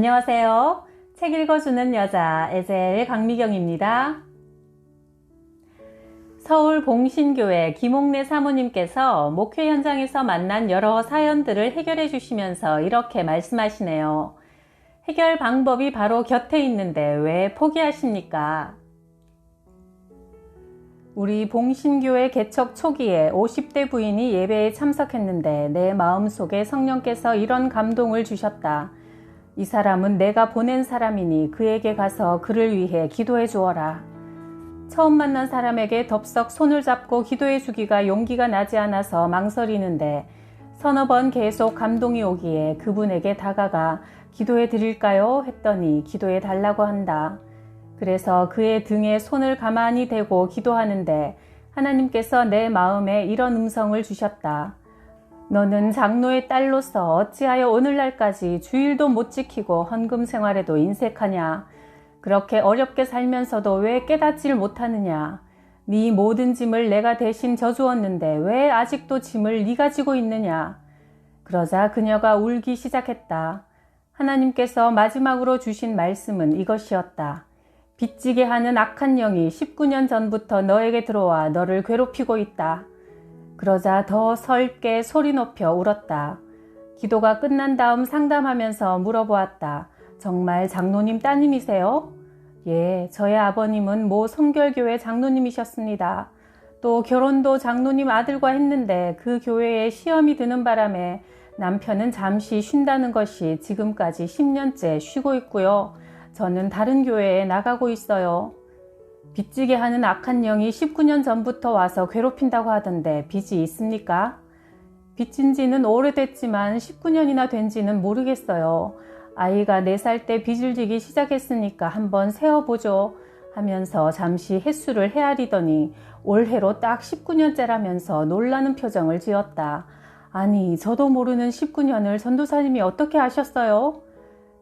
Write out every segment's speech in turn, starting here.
안녕하세요. 책 읽어주는 여자 에젤 강미경입니다. 서울 봉신교회 김옥래 사모님께서 목회 현장에서 만난 여러 사연들을 해결해 주시면서 이렇게 말씀하시네요. 해결 방법이 바로 곁에 있는데 왜 포기하십니까? 우리 봉신교회 개척 초기에 50대 부인이 예배에 참석했는데 내 마음속에 성령께서 이런 감동을 주셨다. 이 사람은 내가 보낸 사람이니 그에게 가서 그를 위해 기도해 주어라. 처음 만난 사람에게 덥석 손을 잡고 기도해 주기가 용기가 나지 않아서 망설이는데 서너 번 계속 감동이 오기에 그분에게 다가가 기도해 드릴까요? 했더니 기도해 달라고 한다. 그래서 그의 등에 손을 가만히 대고 기도하는데 하나님께서 내 마음에 이런 음성을 주셨다. 너는 장로의 딸로서 어찌하여 오늘날까지 주일도 못 지키고 헌금 생활에도 인색하냐? 그렇게 어렵게 살면서도 왜 깨닫지를 못하느냐? 네 모든 짐을 내가 대신 져주었는데 왜 아직도 짐을 네가 지고 있느냐? 그러자 그녀가 울기 시작했다. 하나님께서 마지막으로 주신 말씀은 이것이었다. 빚지게 하는 악한 영이 19년 전부터 너에게 들어와 너를 괴롭히고 있다. 그러자 더 설게 소리 높여 울었다. 기도가 끝난 다음 상담하면서 물어보았다. 정말 장로님 따님이세요? 예, 저의 아버님은 모 성결교회 장로님이셨습니다. 또 결혼도 장로님 아들과 했는데 그 교회에 시험이 드는 바람에 남편은 잠시 쉰다는 것이 지금까지 10년째 쉬고 있고요. 저는 다른 교회에 나가고 있어요. 빚지게 하는 악한 영이 19년 전부터 와서 괴롭힌다고 하던데 빚이 있습니까? 빚진 지는 오래됐지만 19년이나 된 지는 모르겠어요. 아이가 4살 때 빚을 지기 시작했으니까 한번 세어보죠 하면서 잠시 횟수를 헤아리더니 올해로 딱 19년째라면서 놀라는 표정을 지었다. 아니, 저도 모르는 19년을 전도사님이 어떻게 아셨어요?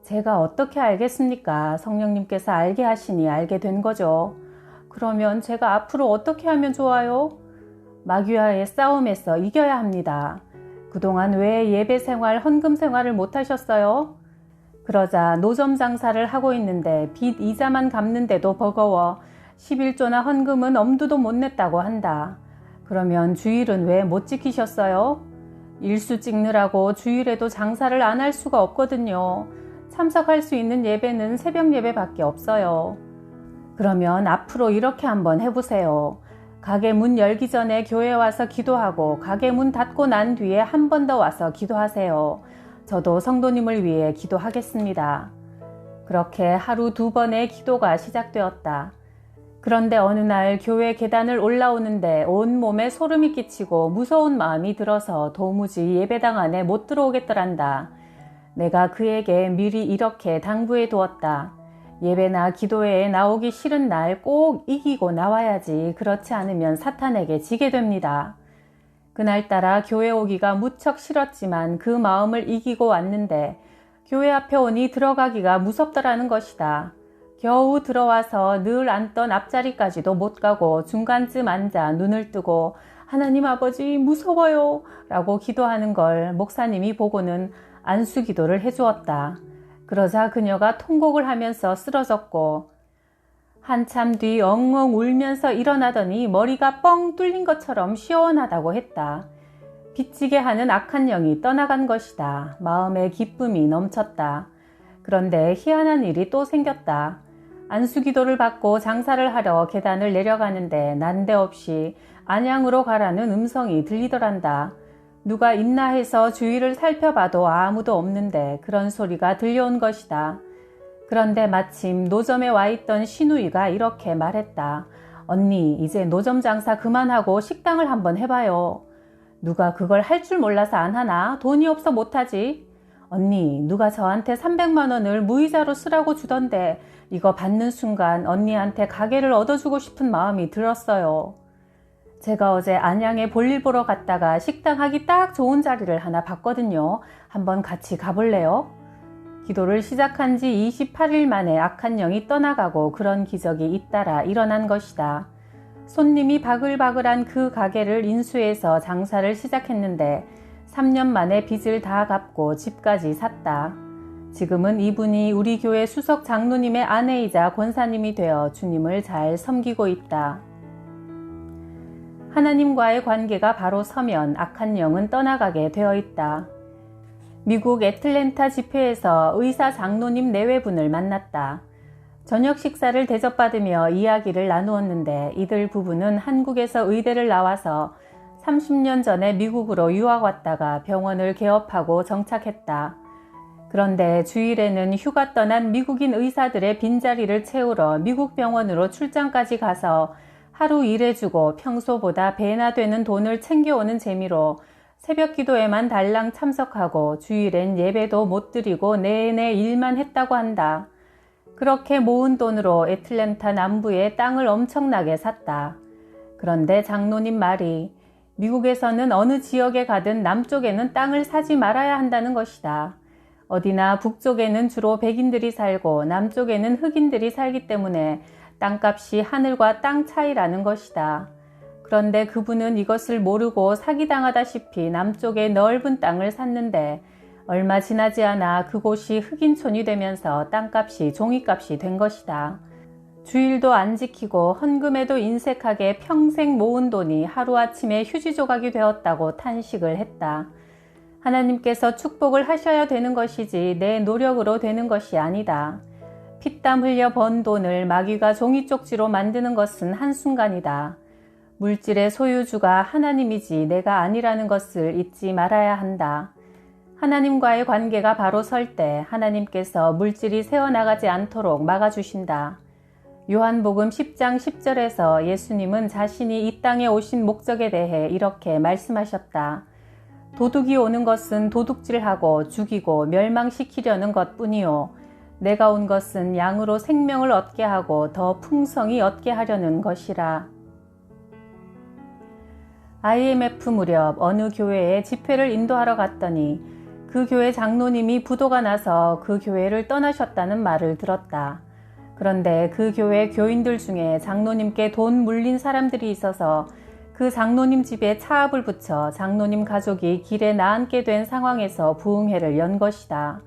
제가 어떻게 알겠습니까? 성령님께서 알게 하시니 알게 된 거죠. 그러면 제가 앞으로 어떻게 하면 좋아요? 마귀와의 싸움에서 이겨야 합니다. 그동안 왜 예배 생활, 헌금 생활을 못 하셨어요? 그러자 노점 장사를 하고 있는데 빚 이자만 갚는데도 버거워 11조나 헌금은 엄두도 못 냈다고 한다. 그러면 주일은 왜 못 지키셨어요? 일수 찍느라고 주일에도 장사를 안 할 수가 없거든요. 참석할 수 있는 예배는 새벽 예배밖에 없어요. 그러면 앞으로 이렇게 한번 해보세요. 가게 문 열기 전에 교회 와서 기도하고 가게 문 닫고 난 뒤에 한 번 더 와서 기도하세요. 저도 성도님을 위해 기도하겠습니다. 그렇게 하루 2번의 기도가 시작되었다. 그런데 어느 날 교회 계단을 올라오는데 온몸에 소름이 끼치고 무서운 마음이 들어서 도무지 예배당 안에 못 들어오겠더란다. 내가 그에게 미리 이렇게 당부해 두었다. 예배나 기도회에 나오기 싫은 날 꼭 이기고 나와야지. 그렇지 않으면 사탄에게 지게 됩니다. 그날따라 교회 오기가 무척 싫었지만 그 마음을 이기고 왔는데 교회 앞에 오니 들어가기가 무섭더라는 것이다. 겨우 들어와서 늘 앉던 앞자리까지도 못 가고 중간쯤 앉아 눈을 뜨고 하나님 아버지 무서워요 라고 기도하는 걸 목사님이 보고는 안수기도를 해주었다. 그러자 그녀가 통곡을 하면서 쓰러졌고 한참 뒤 엉엉 울면서 일어나더니 머리가 뻥 뚫린 것처럼 시원하다고 했다. 빚지게 하는 악한 영이 떠나간 것이다. 마음에 기쁨이 넘쳤다. 그런데 희한한 일이 또 생겼다. 안수기도를 받고 장사를 하려 계단을 내려가는데 난데없이 안양으로 가라는 음성이 들리더란다. 누가 있나 해서 주위를 살펴봐도 아무도 없는데 그런 소리가 들려온 것이다. 그런데 마침 노점에 와 있던 시누이가 이렇게 말했다. 언니, 이제 노점 장사 그만하고 식당을 한번 해봐요. 누가 그걸 할 줄 몰라서 안 하나? 돈이 없어 못하지. 언니, 누가 저한테 300만 원을 무이자로 쓰라고 주던데 이거 받는 순간 언니한테 가게를 얻어주고 싶은 마음이 들었어요. 제가 어제 안양에 볼일 보러 갔다가 식당 하기 딱 좋은 자리를 하나 봤거든요. 한번 같이 가볼래요? 기도를 시작한 지 28일 만에 악한 영이 떠나가고 그런 기적이 잇따라 일어난 것이다. 손님이 바글바글한 그 가게를 인수해서 장사를 시작했는데 3년 만에 빚을 다 갚고 집까지 샀다. 지금은 이분이 우리 교회 수석 장로님의 아내이자 권사님이 되어 주님을 잘 섬기고 있다. 하나님과의 관계가 바로 서면 악한 영은 떠나가게 되어 있다. 미국 애틀랜타 집회에서 의사 장로님 내외분을 만났다. 저녁 식사를 대접받으며 이야기를 나누었는데 이들 부부는 한국에서 의대를 나와서 30년 전에 미국으로 유학 왔다가 병원을 개업하고 정착했다. 그런데 주일에는 휴가 떠난 미국인 의사들의 빈자리를 채우러 미국 병원으로 출장까지 가서 하루 일해주고 평소보다 배나 되는 돈을 챙겨오는 재미로 새벽 기도에만 달랑 참석하고 주일엔 예배도 못 드리고 내내 일만 했다고 한다. 그렇게 모은 돈으로 애틀랜타 남부에 땅을 엄청나게 샀다. 그런데 장로님 말이 미국에서는 어느 지역에 가든 남쪽에는 땅을 사지 말아야 한다는 것이다. 어디나 북쪽에는 주로 백인들이 살고 남쪽에는 흑인들이 살기 때문에 땅값이 하늘과 땅 차이라는 것이다. 그런데 그분은 이것을 모르고 사기당하다시피 남쪽에 넓은 땅을 샀는데 얼마 지나지 않아 그곳이 흑인촌이 되면서 땅값이 종이값이 된 것이다. 주일도 안 지키고 헌금에도 인색하게 평생 모은 돈이 하루아침에 휴지 조각이 되었다고 탄식을 했다. 하나님께서 축복을 하셔야 되는 것이지 내 노력으로 되는 것이 아니다. 피땀 흘려 번 돈을 마귀가 종이 쪽지로 만드는 것은 한순간이다. 물질의 소유주가 하나님이지 내가 아니라는 것을 잊지 말아야 한다. 하나님과의 관계가 바로 설 때 하나님께서 물질이 새어나가지 않도록 막아주신다. 요한복음 10장 10절에서 예수님은 자신이 이 땅에 오신 목적에 대해 이렇게 말씀하셨다. 도둑이 오는 것은 도둑질하고 죽이고 멸망시키려는 것뿐이요. 내가 온 것은 양으로 생명을 얻게 하고 더 풍성히 얻게 하려는 것이라. IMF 무렵 어느 교회에 집회를 인도하러 갔더니 그 교회 장로님이 부도가 나서 그 교회를 떠나셨다는 말을 들었다. 그런데 그 교회 교인들 중에 장로님께 돈 물린 사람들이 있어서 그 장로님 집에 차압을 붙여 장로님 가족이 길에 나앉게 된 상황에서 부흥회를 연 것이다.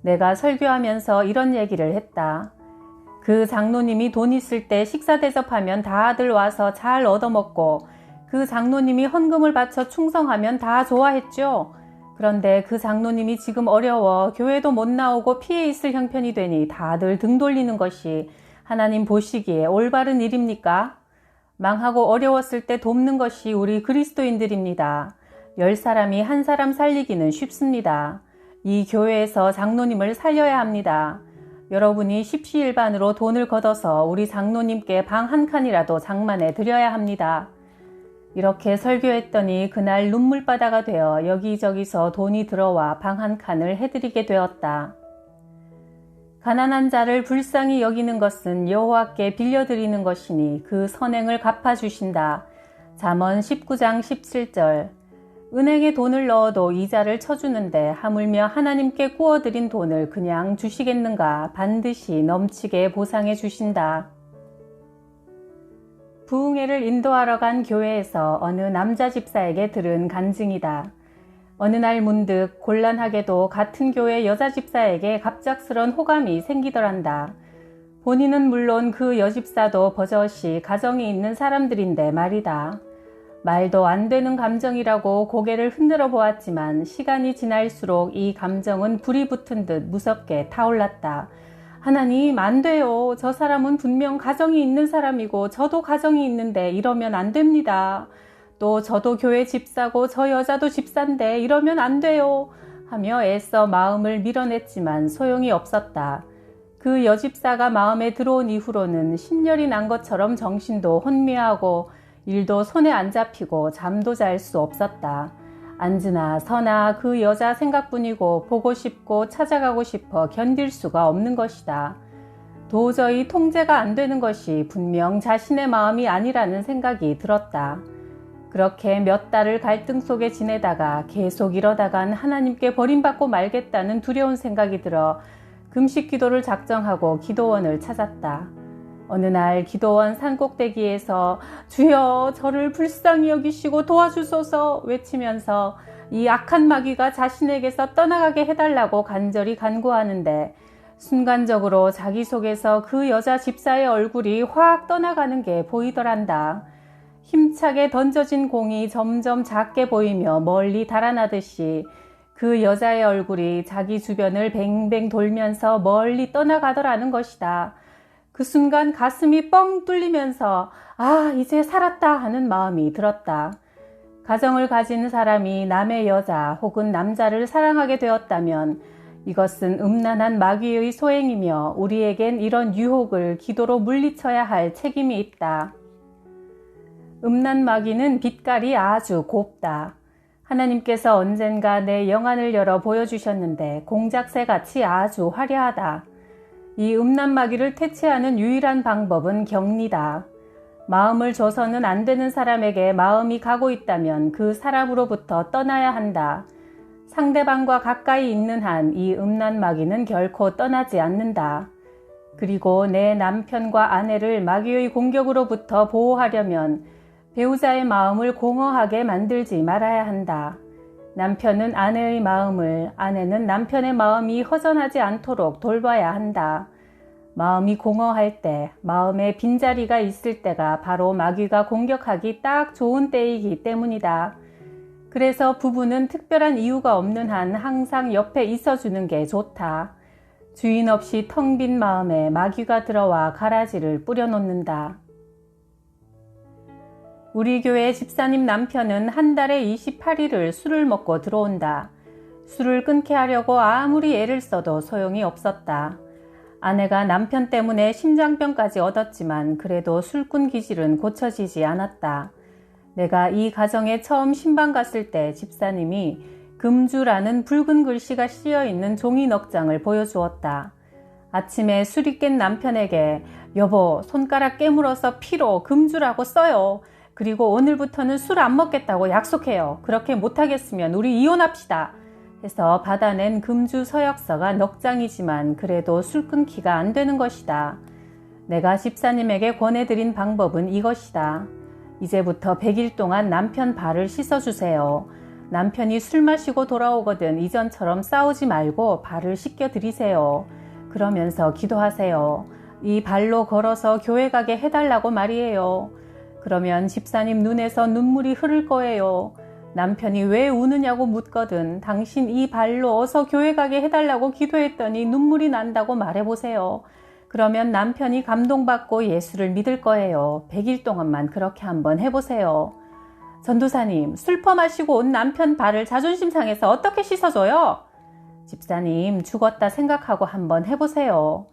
내가 설교하면서 이런 얘기를 했다. 그 장로님이 돈 있을 때 식사 대접하면 다들 와서 잘 얻어먹고 그 장로님이 헌금을 바쳐 충성하면 다 좋아했죠. 그런데 그 장로님이 지금 어려워 교회도 못 나오고 피해 있을 형편이 되니 다들 등 돌리는 것이 하나님 보시기에 올바른 일입니까? 망하고 어려웠을 때 돕는 것이 우리 그리스도인들입니다. 10사람이 한 사람 살리기는 쉽습니다. 이 교회에서 장로님을 살려야 합니다. 여러분이 십시일반으로 돈을 걷어서 우리 장로님께 방 한 칸이라도 장만해 드려야 합니다. 이렇게 설교했더니 그날 눈물바다가 되어 여기저기서 돈이 들어와 방 한 칸을 해드리게 되었다. 가난한 자를 불쌍히 여기는 것은 여호와께 빌려드리는 것이니 그 선행을 갚아주신다. 잠언 19장 17절. 은행에 돈을 넣어도 이자를 쳐주는데 하물며 하나님께 구워드린 돈을 그냥 주시겠는가? 반드시 넘치게 보상해 주신다. 부흥회를 인도하러 간 교회에서 어느 남자 집사에게 들은 간증이다. 어느 날 문득 곤란하게도 같은 교회 여자 집사에게 갑작스런 호감이 생기더란다. 본인은 물론 그 여집사도 버젓이 가정이 있는 사람들인데 말이다. 말도 안 되는 감정이라고 고개를 흔들어 보았지만 시간이 지날수록 이 감정은 불이 붙은 듯 무섭게 타올랐다. 하나님, 안 돼요. 저 사람은 분명 가정이 있는 사람이고 저도 가정이 있는데 이러면 안 됩니다. 또 저도 교회 집사고 저 여자도 집사인데 이러면 안 돼요. 하며 애써 마음을 밀어냈지만 소용이 없었다. 그 여집사가 마음에 들어온 이후로는 신열이 난 것처럼 정신도 혼미하고 일도 손에 안 잡히고 잠도 잘 수 없었다. 앉으나 서나 그 여자 생각뿐이고 보고 싶고 찾아가고 싶어 견딜 수가 없는 것이다. 도저히 통제가 안 되는 것이 분명 자신의 마음이 아니라는 생각이 들었다. 그렇게 몇 달을 갈등 속에 지내다가 계속 이러다간 하나님께 버림받고 말겠다는 두려운 생각이 들어 금식 기도를 작정하고 기도원을 찾았다. 어느 날 기도원 산꼭대기에서 주여 저를 불쌍히 여기시고 도와주소서 외치면서 이 악한 마귀가 자신에게서 떠나가게 해달라고 간절히 간구하는데 순간적으로 자기 속에서 그 여자 집사의 얼굴이 확 떠나가는 게 보이더란다. 힘차게 던져진 공이 점점 작게 보이며 멀리 달아나듯이 그 여자의 얼굴이 자기 주변을 뱅뱅 돌면서 멀리 떠나가더라는 것이다. 그 순간 가슴이 뻥 뚫리면서 아, 이제 살았다 하는 마음이 들었다. 가정을 가진 사람이 남의 여자 혹은 남자를 사랑하게 되었다면 이것은 음란한 마귀의 소행이며 우리에겐 이런 유혹을 기도로 물리쳐야 할 책임이 있다. 음란 마귀는 빛깔이 아주 곱다. 하나님께서 언젠가 내 영안을 열어 보여주셨는데 공작새같이 아주 화려하다. 이 음란 마귀를 퇴치하는 유일한 방법은 격리다. 마음을 줘서는 안 되는 사람에게 마음이 가고 있다면 그 사람으로부터 떠나야 한다. 상대방과 가까이 있는 한 이 음란 마귀는 결코 떠나지 않는다. 그리고 내 남편과 아내를 마귀의 공격으로부터 보호하려면 배우자의 마음을 공허하게 만들지 말아야 한다. 남편은 아내의 마음을, 아내는 남편의 마음이 허전하지 않도록 돌봐야 한다. 마음이 공허할 때, 마음에 빈자리가 있을 때가 바로 마귀가 공격하기 딱 좋은 때이기 때문이다. 그래서 부부는 특별한 이유가 없는 한 항상 옆에 있어주는 게 좋다. 주인 없이 텅 빈 마음에 마귀가 들어와 가라지를 뿌려놓는다. 우리 교회 집사님 남편은 한 달에 28일을 술을 먹고 들어온다. 술을 끊게 하려고 아무리 애를 써도 소용이 없었다. 아내가 남편 때문에 심장병까지 얻었지만 그래도 술꾼 기질은 고쳐지지 않았다. 내가 이 가정에 처음 신방 갔을 때 집사님이 금주라는 붉은 글씨가 씌어있는 종이 넉장을 보여주었다. 아침에 술이 깬 남편에게 여보, 손가락 깨물어서 피로 금주라고 써요. 그리고 오늘부터는 술 안 먹겠다고 약속해요. 그렇게 못하겠으면 우리 이혼합시다. 해서 받아낸 금주 서약서가 넉장이지만 그래도 술 끊기가 안 되는 것이다. 내가 집사님에게 권해드린 방법은 이것이다. 이제부터 100일 동안 남편 발을 씻어주세요. 남편이 술 마시고 돌아오거든 이전처럼 싸우지 말고 발을 씻겨드리세요. 그러면서 기도하세요. 이 발로 걸어서 교회 가게 해달라고 말이에요. 그러면 집사님 눈에서 눈물이 흐를 거예요. 남편이 왜 우느냐고 묻거든 당신 이 발로 어서 교회 가게 해달라고 기도했더니 눈물이 난다고 말해보세요. 그러면 남편이 감동받고 예수를 믿을 거예요. 100일 동안만 그렇게 한번 해보세요. 전도사님, 술 퍼마시고 온 남편 발을 자존심 상해서 어떻게 씻어줘요? 집사님, 죽었다 생각하고 한번 해보세요.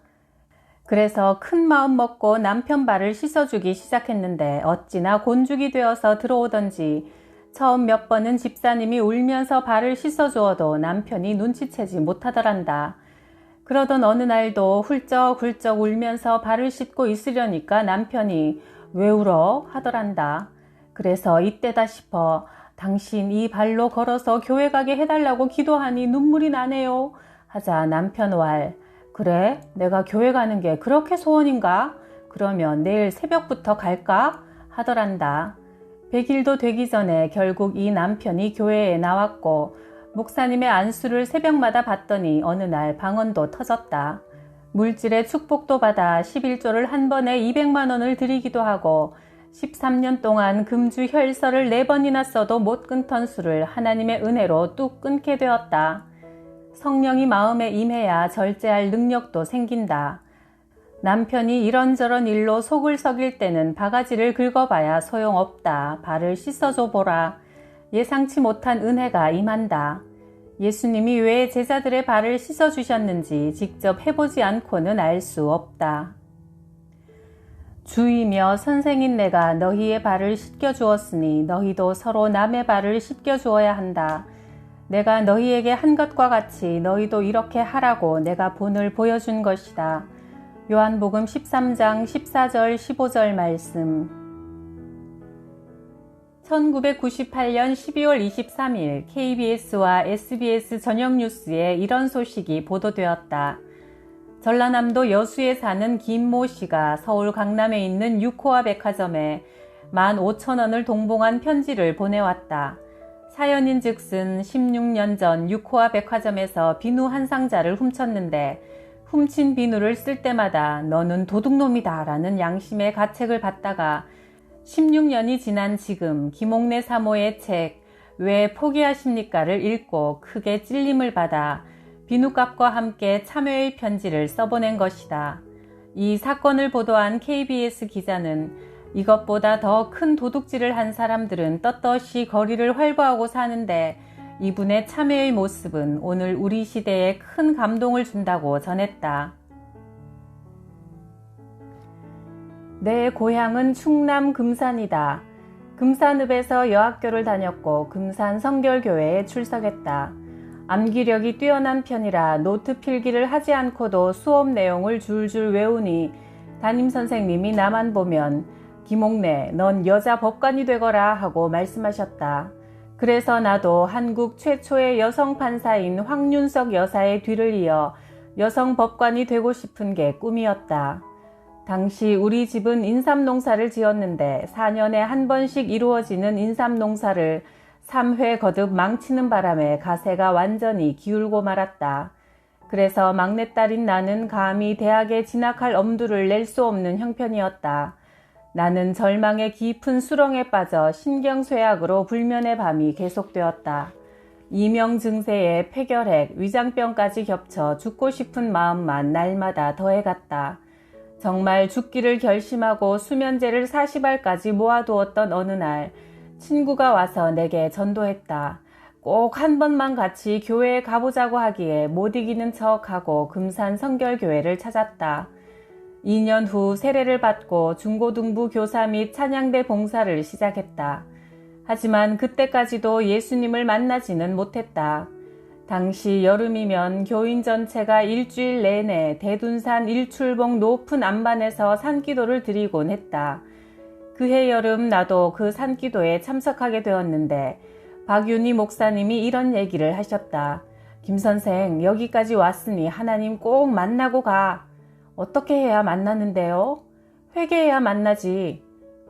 그래서 큰 마음 먹고 남편 발을 씻어주기 시작했는데 어찌나 곤죽이 되어서 들어오던지 처음 몇 번은 집사님이 울면서 발을 씻어주어도 남편이 눈치채지 못하더란다. 그러던 어느 날도 훌쩍훌쩍 울면서 발을 씻고 있으려니까 남편이 왜 울어? 하더란다. 그래서 이때다 싶어 당신 이 발로 걸어서 교회 가게 해달라고 기도하니 눈물이 나네요. 하자 남편 왈 그래? 내가 교회 가는 게 그렇게 소원인가? 그러면 내일 새벽부터 갈까? 하더란다. 100일도 되기 전에 결국 이 남편이 교회에 나왔고 목사님의 안수를 새벽마다 받더니 어느 날 방언도 터졌다. 물질의 축복도 받아 11조를 한 번에 200만 원을 드리기도 하고 13년 동안 금주 혈서를 4번이나 써도 못 끊던 수를 하나님의 은혜로 뚝 끊게 되었다. 성령이 마음에 임해야 절제할 능력도 생긴다. 남편이 이런저런 일로 속을 썩일 때는 바가지를 긁어봐야 소용없다. 발을 씻어줘 보라. 예상치 못한 은혜가 임한다. 예수님이 왜 제자들의 발을 씻어주셨는지 직접 해보지 않고는 알 수 없다. 주이며 선생인 내가 너희의 발을 씻겨주었으니 너희도 서로 남의 발을 씻겨주어야 한다. 내가 너희에게 한 것과 같이 너희도 이렇게 하라고 내가 본을 보여준 것이다. 요한복음 13장 14절 15절 말씀. 1998년 12월 23일 KBS와 SBS 저녁 뉴스에 이런 소식이 보도되었다. 전라남도 여수에 사는 김모 씨가 서울 강남에 있는 유코아 백화점에 15,000원을 동봉한 편지를 보내왔다. 사연인즉슨 16년 전 6호화 백화점에서 비누 한 상자를 훔쳤는데 훔친 비누를 쓸 때마다 너는 도둑놈이다 라는 양심의 가책을 받다가 16년이 지난 지금 김옥래 사모의 책 왜 포기하십니까를 읽고 크게 찔림을 받아 비누값과 함께 참여의 편지를 써보낸 것이다. 이 사건을 보도한 KBS 기자는 이것보다 더 큰 도둑질을 한 사람들은 떳떳이 거리를 활보하고 사는데 이분의 참여의 모습은 오늘 우리 시대에 큰 감동을 준다고 전했다. 내 고향은 충남 금산이다. 금산읍에서 여학교를 다녔고 금산 성결교회에 출석했다. 암기력이 뛰어난 편이라 노트 필기를 하지 않고도 수업 내용을 줄줄 외우니 담임선생님이 나만 보면 김옥래, 넌 여자 법관이 되거라 하고 말씀하셨다. 그래서 나도 한국 최초의 여성 판사인 황윤석 여사의 뒤를 이어 여성 법관이 되고 싶은 게 꿈이었다. 당시 우리 집은 인삼농사를 지었는데 4년에 한 번씩 이루어지는 인삼농사를 3회 거듭 망치는 바람에 가세가 완전히 기울고 말았다. 그래서 막내딸인 나는 감히 대학에 진학할 엄두를 낼 수 없는 형편이었다. 나는 절망의 깊은 수렁에 빠져 신경쇠약으로 불면의 밤이 계속되었다. 이명증세에 폐결핵, 위장병까지 겹쳐 죽고 싶은 마음만 날마다 더해갔다. 정말 죽기를 결심하고 수면제를 40알까지 모아두었던 어느 날 친구가 와서 내게 전도했다. 꼭 한 번만 같이 교회에 가보자고 하기에 못 이기는 척하고 금산 성결교회를 찾았다. 2년 후 세례를 받고 중고등부 교사 및 찬양대 봉사를 시작했다. 하지만 그때까지도 예수님을 만나지는 못했다. 당시 여름이면 교인 전체가 일주일 내내 대둔산 일출봉 높은 안반에서 산기도를 드리곤 했다. 그해 여름 나도 그 산기도에 참석하게 되었는데 박윤희 목사님이 이런 얘기를 하셨다. 김 선생, 여기까지 왔으니 하나님 꼭 만나고 가. 어떻게 해야 만나는데요? 회개해야 만나지.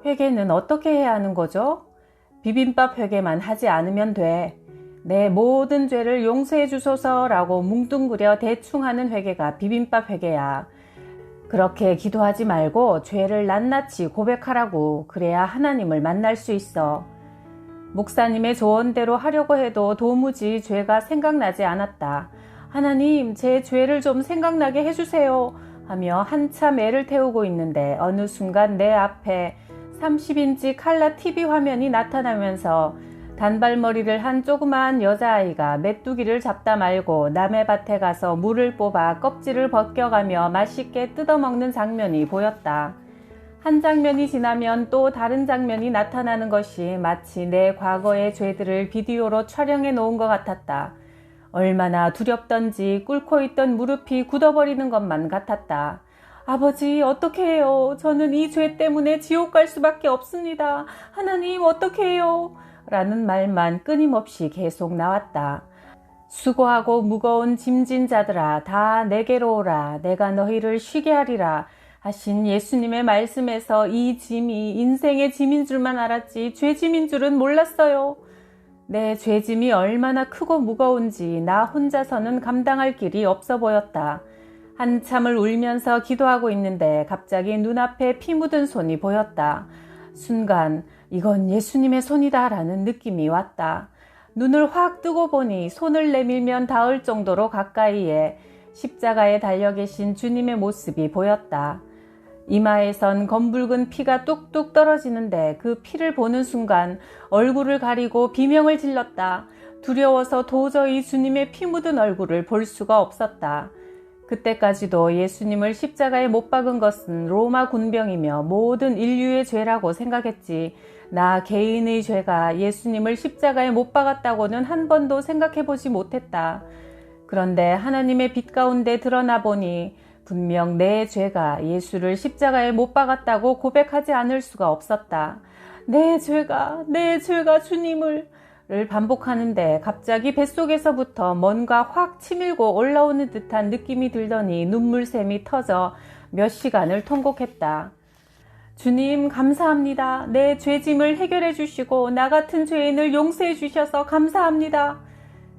회개는 어떻게 해야 하는 거죠? 비빔밥 회개만 하지 않으면 돼. 내 모든 죄를 용서해 주소서라고 뭉뚱그려 대충 하는 회개가 비빔밥 회개야. 그렇게 기도하지 말고 죄를 낱낱이 고백하라고. 그래야 하나님을 만날 수 있어. 목사님의 조언대로 하려고 해도 도무지 죄가 생각나지 않았다. 하나님, 제 죄를 좀 생각나게 해주세요 하며 한참 애를 태우고 있는데 어느 순간 내 앞에 30인치 칼라 TV 화면이 나타나면서 단발머리를 한 조그마한 여자아이가 메뚜기를 잡다 말고 남의 밭에 가서 물을 뽑아 껍질을 벗겨가며 맛있게 뜯어먹는 장면이 보였다. 한 장면이 지나면 또 다른 장면이 나타나는 것이 마치 내 과거의 죄들을 비디오로 촬영해 놓은 것 같았다. 얼마나 두렵던지 꿇고 있던 무릎이 굳어버리는 것만 같았다. 아버지, 어떻게 해요? 저는 이 죄 때문에 지옥 갈 수밖에 없습니다. 하나님, 어떻게 해요? 라는 말만 끊임없이 계속 나왔다. 수고하고 무거운 짐진 자들아, 다 내게로 오라. 내가 너희를 쉬게 하리라 하신 예수님의 말씀에서 이 짐이 인생의 짐인 줄만 알았지 죄짐인 줄은 몰랐어요. 내 죄짐이 얼마나 크고 무거운지 나 혼자서는 감당할 길이 없어 보였다. 한참을 울면서 기도하고 있는데 갑자기 눈앞에 피 묻은 손이 보였다. 순간 이건 예수님의 손이다 라는 느낌이 왔다. 눈을 확 뜨고 보니 손을 내밀면 닿을 정도로 가까이에 십자가에 달려 계신 주님의 모습이 보였다. 이마에선 검붉은 피가 뚝뚝 떨어지는데 그 피를 보는 순간 얼굴을 가리고 비명을 질렀다. 두려워서 도저히 주님의 피 묻은 얼굴을 볼 수가 없었다. 그때까지도 예수님을 십자가에 못 박은 것은 로마 군병이며 모든 인류의 죄라고 생각했지 나 개인의 죄가 예수님을 십자가에 못 박았다고는 한 번도 생각해보지 못했다. 그런데 하나님의 빛 가운데 드러나 보니 분명 내 죄가 예수를 십자가에 못 박았다고 고백하지 않을 수가 없었다. 내 죄가 주님을 반복하는데 갑자기 뱃속에서부터 뭔가 확 치밀고 올라오는 듯한 느낌이 들더니 눈물샘이 터져 몇 시간을 통곡했다. 주님 감사합니다. 내 죄짐을 해결해 주시고 나 같은 죄인을 용서해 주셔서 감사합니다.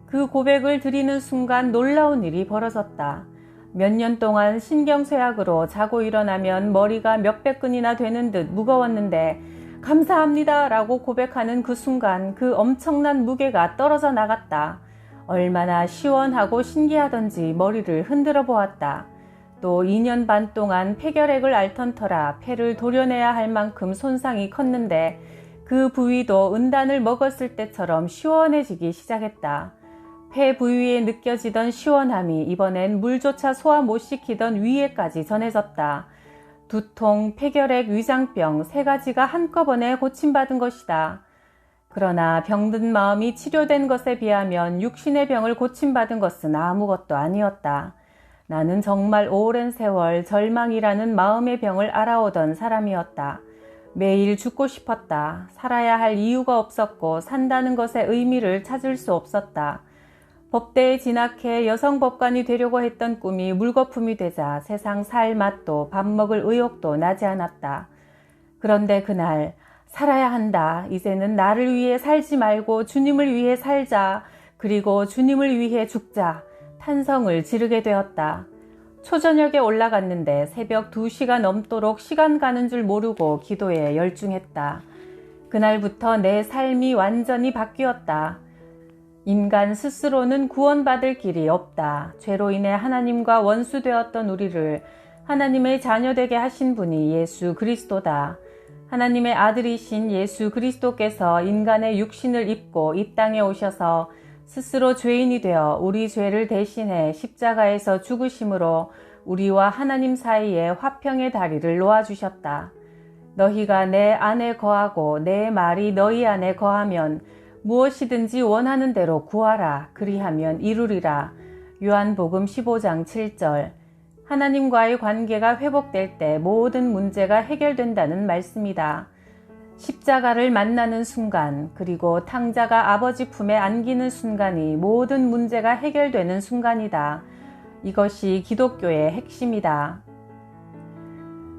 그 고백을 드리는 순간 놀라운 일이 벌어졌다. 몇 년 동안 신경쇠약으로 자고 일어나면 머리가 몇백 근이나 되는 듯 무거웠는데 감사합니다 라고 고백하는 그 순간 그 엄청난 무게가 떨어져 나갔다. 얼마나 시원하고 신기하던지 머리를 흔들어 보았다. 또 2년 반 동안 폐결핵을 앓던 터라 폐를 도려내야 할 만큼 손상이 컸는데 그 부위도 은단을 먹었을 때처럼 시원해지기 시작했다. 폐 부위에 느껴지던 시원함이 이번엔 물조차 소화 못 시키던 위에까지 전해졌다. 두통, 폐결핵, 위장병 3가지가 한꺼번에 고침받은 것이다. 그러나 병든 마음이 치료된 것에 비하면 육신의 병을 고침받은 것은 아무것도 아니었다. 나는 정말 오랜 세월 절망이라는 마음의 병을 알아오던 사람이었다. 매일 죽고 싶었다. 살아야 할 이유가 없었고 산다는 것의 의미를 찾을 수 없었다. 법대에 진학해 여성법관이 되려고 했던 꿈이 물거품이 되자 세상 살 맛도 밥 먹을 의욕도 나지 않았다. 그런데 그날 살아야 한다. 이제는 나를 위해 살지 말고 주님을 위해 살자. 그리고 주님을 위해 죽자. 탄성을 지르게 되었다. 초저녁에 올라갔는데 새벽 2시가 넘도록 시간 가는 줄 모르고 기도에 열중했다. 그날부터 내 삶이 완전히 바뀌었다. 인간 스스로는 구원받을 길이 없다. 죄로 인해 하나님과 원수되었던 우리를 하나님의 자녀되게 하신 분이 예수 그리스도다. 하나님의 아들이신 예수 그리스도께서 인간의 육신을 입고 이 땅에 오셔서 스스로 죄인이 되어 우리 죄를 대신해 십자가에서 죽으심으로 우리와 하나님 사이에 화평의 다리를 놓아주셨다. 너희가 내 안에 거하고 내 말이 너희 안에 거하면 무엇이든지 원하는 대로 구하라. 그리하면 이루리라. 요한복음 15장 7절. 하나님과의 관계가 회복될 때 모든 문제가 해결된다는 말씀이다. 십자가를 만나는 순간, 그리고 탕자가 아버지 품에 안기는 순간이 모든 문제가 해결되는 순간이다. 이것이 기독교의 핵심이다.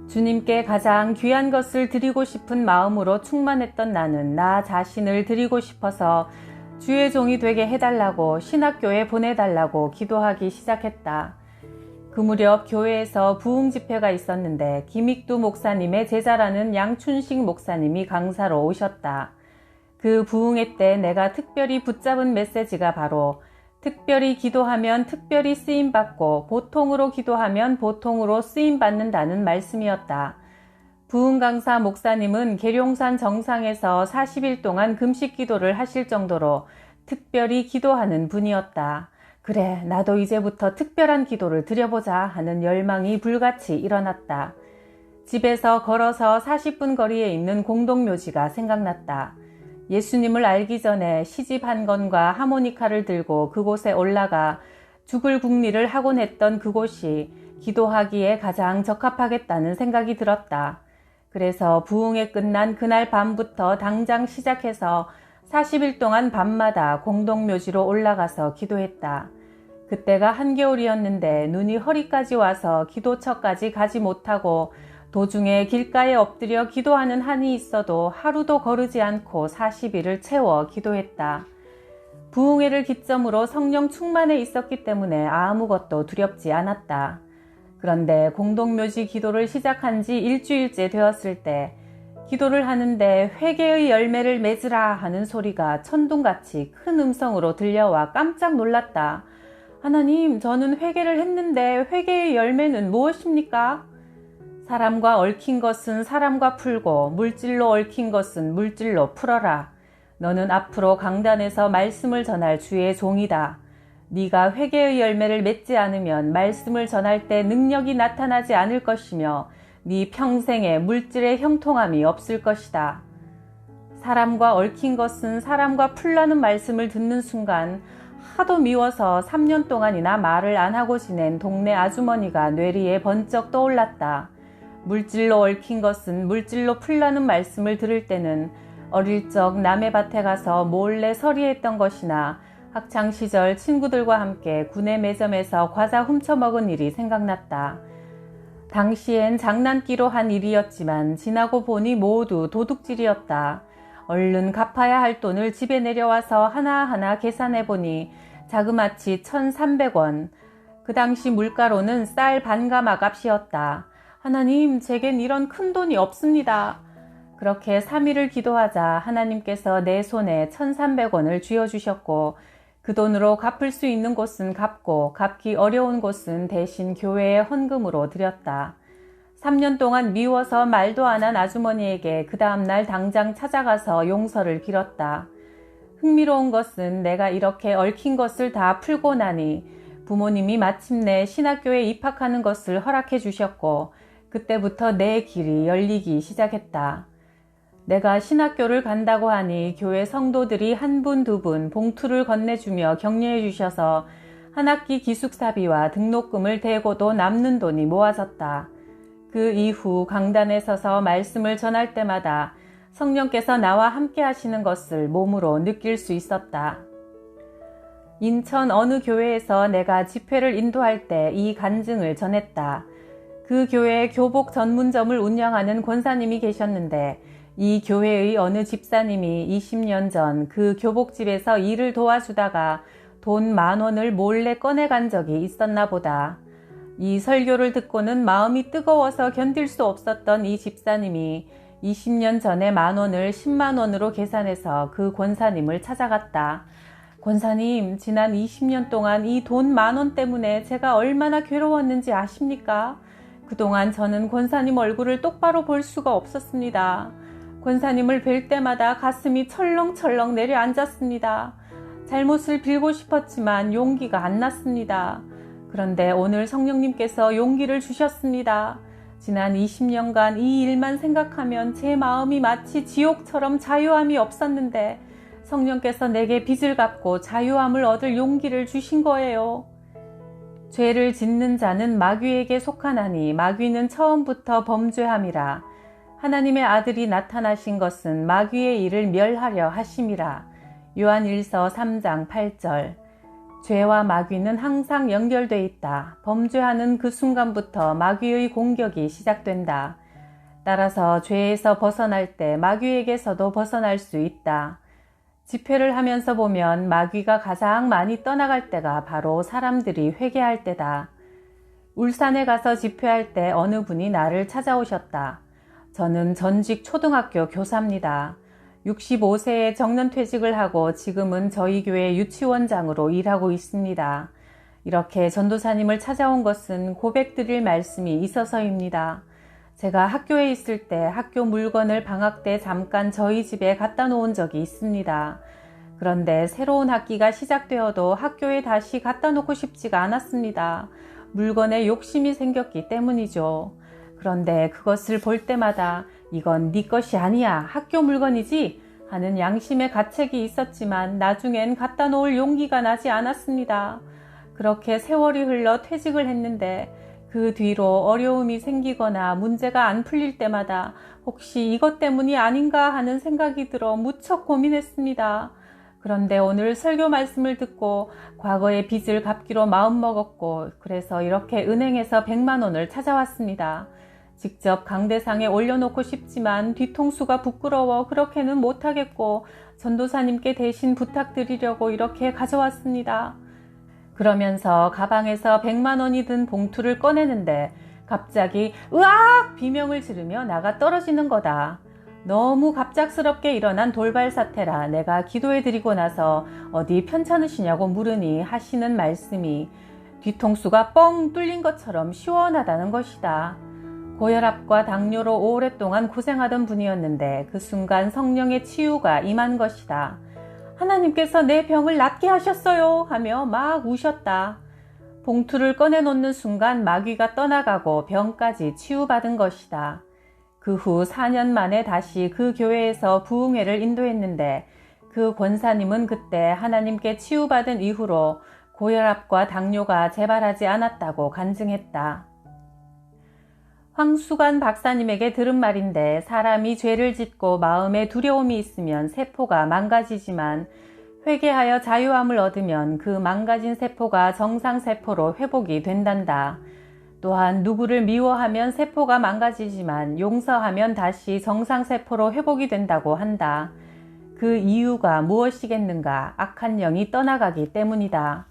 주님께 가장 귀한 것을 드리고 싶은 마음으로 충만했던 나는 나 자신을 드리고 싶어서 주의 종이 되게 해달라고 신학교에 보내달라고 기도하기 시작했다. 그 무렵 교회에서 부흥 집회가 있었는데 김익두 목사님의 제자라는 양춘식 목사님이 강사로 오셨다. 그 부흥회 때 내가 특별히 붙잡은 메시지가 바로 특별히 기도하면 특별히 쓰임받고 보통으로 기도하면 보통으로 쓰임받는다는 말씀이었다. 부흥 강사 목사님은 계룡산 정상에서 40일 동안 금식 기도를 하실 정도로 특별히 기도하는 분이었다. 그래, 나도 이제부터 특별한 기도를 드려보자 하는 열망이 불같이 일어났다. 집에서 걸어서 40분 거리에 있는 공동묘지가 생각났다. 예수님을 알기 전에 시집 한 건과 하모니카를 들고 그곳에 올라가 죽을 궁리를 하곤 했던 그곳이 기도하기에 가장 적합하겠다는 생각이 들었다. 그래서 부흥회 끝난 그날 밤부터 당장 시작해서 40일 동안 밤마다 공동묘지로 올라가서 기도했다. 그때가 한겨울이었는데 눈이 허리까지 와서 기도처까지 가지 못하고 도중에 길가에 엎드려 기도하는 한이 있어도 하루도 거르지 않고 40일을 채워 기도했다. 부흥회를 기점으로 성령 충만에 있었기 때문에 아무것도 두렵지 않았다. 그런데 공동묘지 기도를 시작한 지 일주일째 되었을 때 기도를 하는데 회개의 열매를 맺으라 하는 소리가 천둥같이 큰 음성으로 들려와 깜짝 놀랐다. 하나님, 저는 회개를 했는데 회개의 열매는 무엇입니까? 사람과 얽힌 것은 사람과 풀고 물질로 얽힌 것은 물질로 풀어라. 너는 앞으로 강단에서 말씀을 전할 주의 종이다. 네가 회개의 열매를 맺지 않으면 말씀을 전할 때 능력이 나타나지 않을 것이며 네 평생에 물질의 형통함이 없을 것이다. 사람과 얽힌 것은 사람과 풀라는 말씀을 듣는 순간 하도 미워서 3년 동안이나 말을 안 하고 지낸 동네 아주머니가 뇌리에 번쩍 떠올랐다. 물질로 얽힌 것은 물질로 풀라는 말씀을 들을 때는 어릴 적 남의 밭에 가서 몰래 서리했던 것이나 학창시절 친구들과 함께 구내 매점에서 과자 훔쳐먹은 일이 생각났다. 당시엔 장난기로 한 일이었지만 지나고 보니 모두 도둑질이었다. 얼른 갚아야 할 돈을 집에 내려와서 하나하나 계산해보니 자그마치 1,300원. 그 당시 물가로는 쌀 반가마 값이었다. 하나님, 제겐 이런 큰 돈이 없습니다. 그렇게 3일을 기도하자 하나님께서 내 손에 1,300원을 쥐어주셨고 그 돈으로 갚을 수 있는 곳은 갚고 갚기 어려운 곳은 대신 교회에 헌금으로 드렸다. 3년 동안 미워서 말도 안 한 아주머니에게 그 다음날 당장 찾아가서 용서를 빌었다. 흥미로운 것은 내가 이렇게 얽힌 것을 다 풀고 나니 부모님이 마침내 신학교에 입학하는 것을 허락해 주셨고 그때부터 내 길이 열리기 시작했다. 내가 신학교를 간다고 하니 교회 성도들이 한 분, 두 분 봉투를 건네주며 격려해 주셔서 한 학기 기숙사비와 등록금을 대고도 남는 돈이 모아졌다. 그 이후 강단에 서서 말씀을 전할 때마다 성령께서 나와 함께 하시는 것을 몸으로 느낄 수 있었다. 인천 어느 교회에서 내가 집회를 인도할 때 이 간증을 전했다. 그 교회에 교복 전문점을 운영하는 권사님이 계셨는데 이 교회의 어느 집사님이 20년 전 그 교복집에서 일을 도와주다가 돈 10,000원을 몰래 꺼내간 적이 있었나 보다. 이 설교를 듣고는 마음이 뜨거워서 견딜 수 없었던 이 집사님이 20년 전에 10,000원을 100,000원으로 계산해서 그 권사님을 찾아갔다. 권사님, 지난 20년 동안 이 돈 10,000원 때문에 제가 얼마나 괴로웠는지 아십니까? 그동안 저는 권사님 얼굴을 똑바로 볼 수가 없었습니다. 권사님을 뵐 때마다 가슴이 철렁철렁 내려앉았습니다. 잘못을 빌고 싶었지만 용기가 안 났습니다. 그런데 오늘 성령님께서 용기를 주셨습니다. 지난 20년간 이 일만 생각하면 제 마음이 마치 지옥처럼 자유함이 없었는데 성령께서 내게 빚을 갚고 자유함을 얻을 용기를 주신 거예요. 죄를 짓는 자는 마귀에게 속하나니 마귀는 처음부터 범죄함이라. 하나님의 아들이 나타나신 것은 마귀의 일을 멸하려 하심이라. 요한일서 3장 8절. 죄와 마귀는 항상 연결돼 있다. 범죄하는 그 순간부터 마귀의 공격이 시작된다. 따라서 죄에서 벗어날 때 마귀에게서도 벗어날 수 있다. 집회를 하면서 보면 마귀가 가장 많이 떠나갈 때가 바로 사람들이 회개할 때다. 울산에 가서 집회할 때 어느 분이 나를 찾아오셨다. 저는 전직 초등학교 교사입니다. 65세에 정년퇴직을 하고 지금은 저희 교회 유치원장으로 일하고 있습니다. 이렇게 전도사님을 찾아온 것은 고백드릴 말씀이 있어서입니다. 제가 학교에 있을 때 학교 물건을 방학 때 잠깐 저희 집에 갖다 놓은 적이 있습니다. 그런데 새로운 학기가 시작되어도 학교에 다시 갖다 놓고 싶지가 않았습니다. 물건에 욕심이 생겼기 때문이죠. 그런데 그것을 볼 때마다 이건 네 것이 아니야, 학교 물건이지 하는 양심의 가책이 있었지만 나중엔 갖다 놓을 용기가 나지 않았습니다. 그렇게 세월이 흘러 퇴직을 했는데 그 뒤로 어려움이 생기거나 문제가 안 풀릴 때마다 혹시 이것 때문이 아닌가 하는 생각이 들어 무척 고민했습니다. 그런데 오늘 설교 말씀을 듣고 과거의 빚을 갚기로 마음먹었고 그래서 이렇게 은행에서 100만 원을 찾아왔습니다. 직접 강대상에 올려놓고 싶지만 뒤통수가 부끄러워 그렇게는 못하겠고 전도사님께 대신 부탁드리려고 이렇게 가져왔습니다. 그러면서 가방에서 100만 원이 든 봉투를 꺼내는데 갑자기 으악! 비명을 지르며 나가 떨어지는 거다. 너무 갑작스럽게 일어난 돌발 사태라 내가 기도해드리고 나서 어디 편찮으시냐고 물으니 하시는 말씀이 뒤통수가 뻥 뚫린 것처럼 시원하다는 것이다. 고혈압과 당뇨로 오랫동안 고생하던 분이었는데 그 순간 성령의 치유가 임한 것이다. 하나님께서 내 병을 낫게 하셨어요 하며 막 우셨다. 봉투를 꺼내놓는 순간 마귀가 떠나가고 병까지 치유받은 것이다. 그 후 4년 만에 다시 그 교회에서 부흥회를 인도했는데 그 권사님은 그때 하나님께 치유받은 이후로 고혈압과 당뇨가 재발하지 않았다고 간증했다. 황수관 박사님에게 들은 말인데 사람이 죄를 짓고 마음에 두려움이 있으면 세포가 망가지지만 회개하여 자유함을 얻으면 그 망가진 세포가 정상세포로 회복이 된단다. 또한 누구를 미워하면 세포가 망가지지만 용서하면 다시 정상세포로 회복이 된다고 한다. 그 이유가 무엇이겠는가? 악한 영이 떠나가기 때문이다.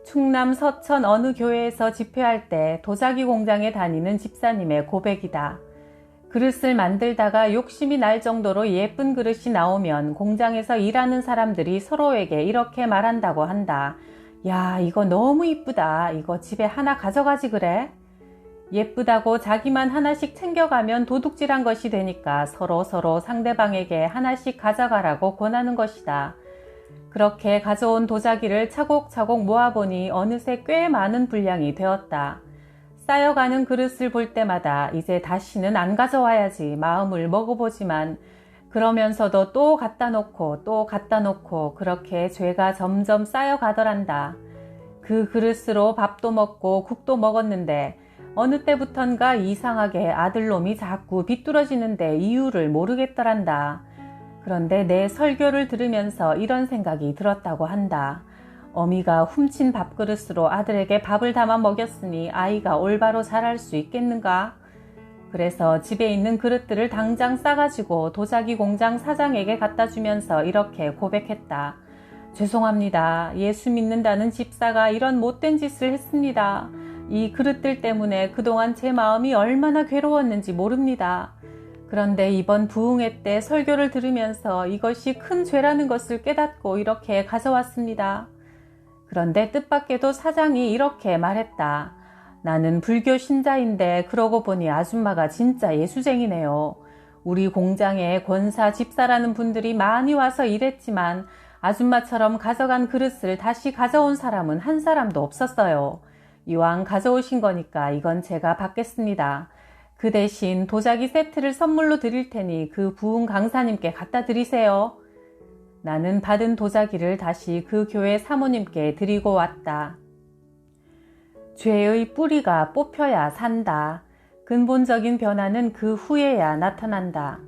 충남 서천 어느 교회에서 집회할 때 도자기 공장에 다니는 집사님의 고백이다. 그릇을 만들다가 욕심이 날 정도로 예쁜 그릇이 나오면 공장에서 일하는 사람들이 서로에게 이렇게 말한다고 한다. 야, 이거 너무 이쁘다. 이거 집에 하나 가져가지 그래? 예쁘다고 자기만 하나씩 챙겨가면 도둑질한 것이 되니까 서로 상대방에게 하나씩 가져가라고 권하는 것이다. 그렇게 가져온 도자기를 차곡차곡 모아보니 어느새 꽤 많은 분량이 되었다. 쌓여가는 그릇을 볼 때마다 이제 다시는 안 가져와야지 마음을 먹어보지만 그러면서도 또 갖다 놓고 그렇게 죄가 점점 쌓여가더란다. 그 그릇으로 밥도 먹고 국도 먹었는데 어느 때부턴가 이상하게 아들놈이 자꾸 비뚤어지는데 이유를 모르겠더란다. 그런데 내 설교를 들으면서 이런 생각이 들었다고 한다. 어미가 훔친 밥그릇으로 아들에게 밥을 담아 먹였으니 아이가 올바로 자랄 수 있겠는가? 그래서 집에 있는 그릇들을 당장 싸가지고 도자기 공장 사장에게 갖다 주면서 이렇게 고백했다. 죄송합니다. 예수 믿는다는 집사가 이런 못된 짓을 했습니다. 이 그릇들 때문에 그동안 제 마음이 얼마나 괴로웠는지 모릅니다. 그런데 이번 부흥회 때 설교를 들으면서 이것이 큰 죄라는 것을 깨닫고 이렇게 가져왔습니다. 그런데 뜻밖에도 사장이 이렇게 말했다. 나는 불교 신자인데 그러고 보니 아줌마가 진짜 예수쟁이네요. 우리 공장에 권사 집사라는 분들이 많이 와서 일했지만 아줌마처럼 가져간 그릇을 다시 가져온 사람은 한 사람도 없었어요. 이왕 가져오신 거니까 이건 제가 받겠습니다. 그 대신 도자기 세트를 선물로 드릴 테니 그 부흥 강사님께 갖다 드리세요. 나는 받은 도자기를 다시 그 교회 사모님께 드리고 왔다. 죄의 뿌리가 뽑혀야 산다. 근본적인 변화는 그 후에야 나타난다.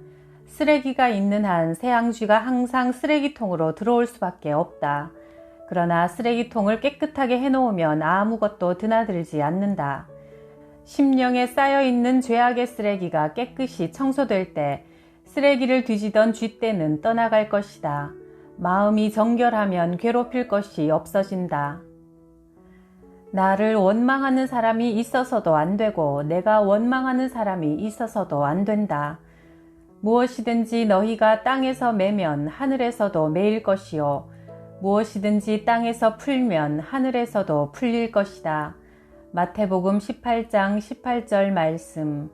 쓰레기가 있는 한 새앙쥐가 항상 쓰레기통으로 들어올 수밖에 없다. 그러나 쓰레기통을 깨끗하게 해놓으면 아무것도 드나들지 않는다. 심령에 쌓여있는 죄악의 쓰레기가 깨끗이 청소될 때 쓰레기를 뒤지던 쥐떼는 떠나갈 것이다. 마음이 정결하면 괴롭힐 것이 없어진다. 나를 원망하는 사람이 있어서도 안 되고 내가 원망하는 사람이 있어서도 안 된다. 무엇이든지 너희가 땅에서 매면 하늘에서도 매일 것이요 무엇이든지 땅에서 풀면 하늘에서도 풀릴 것이다. 마태복음 18장 18절 말씀.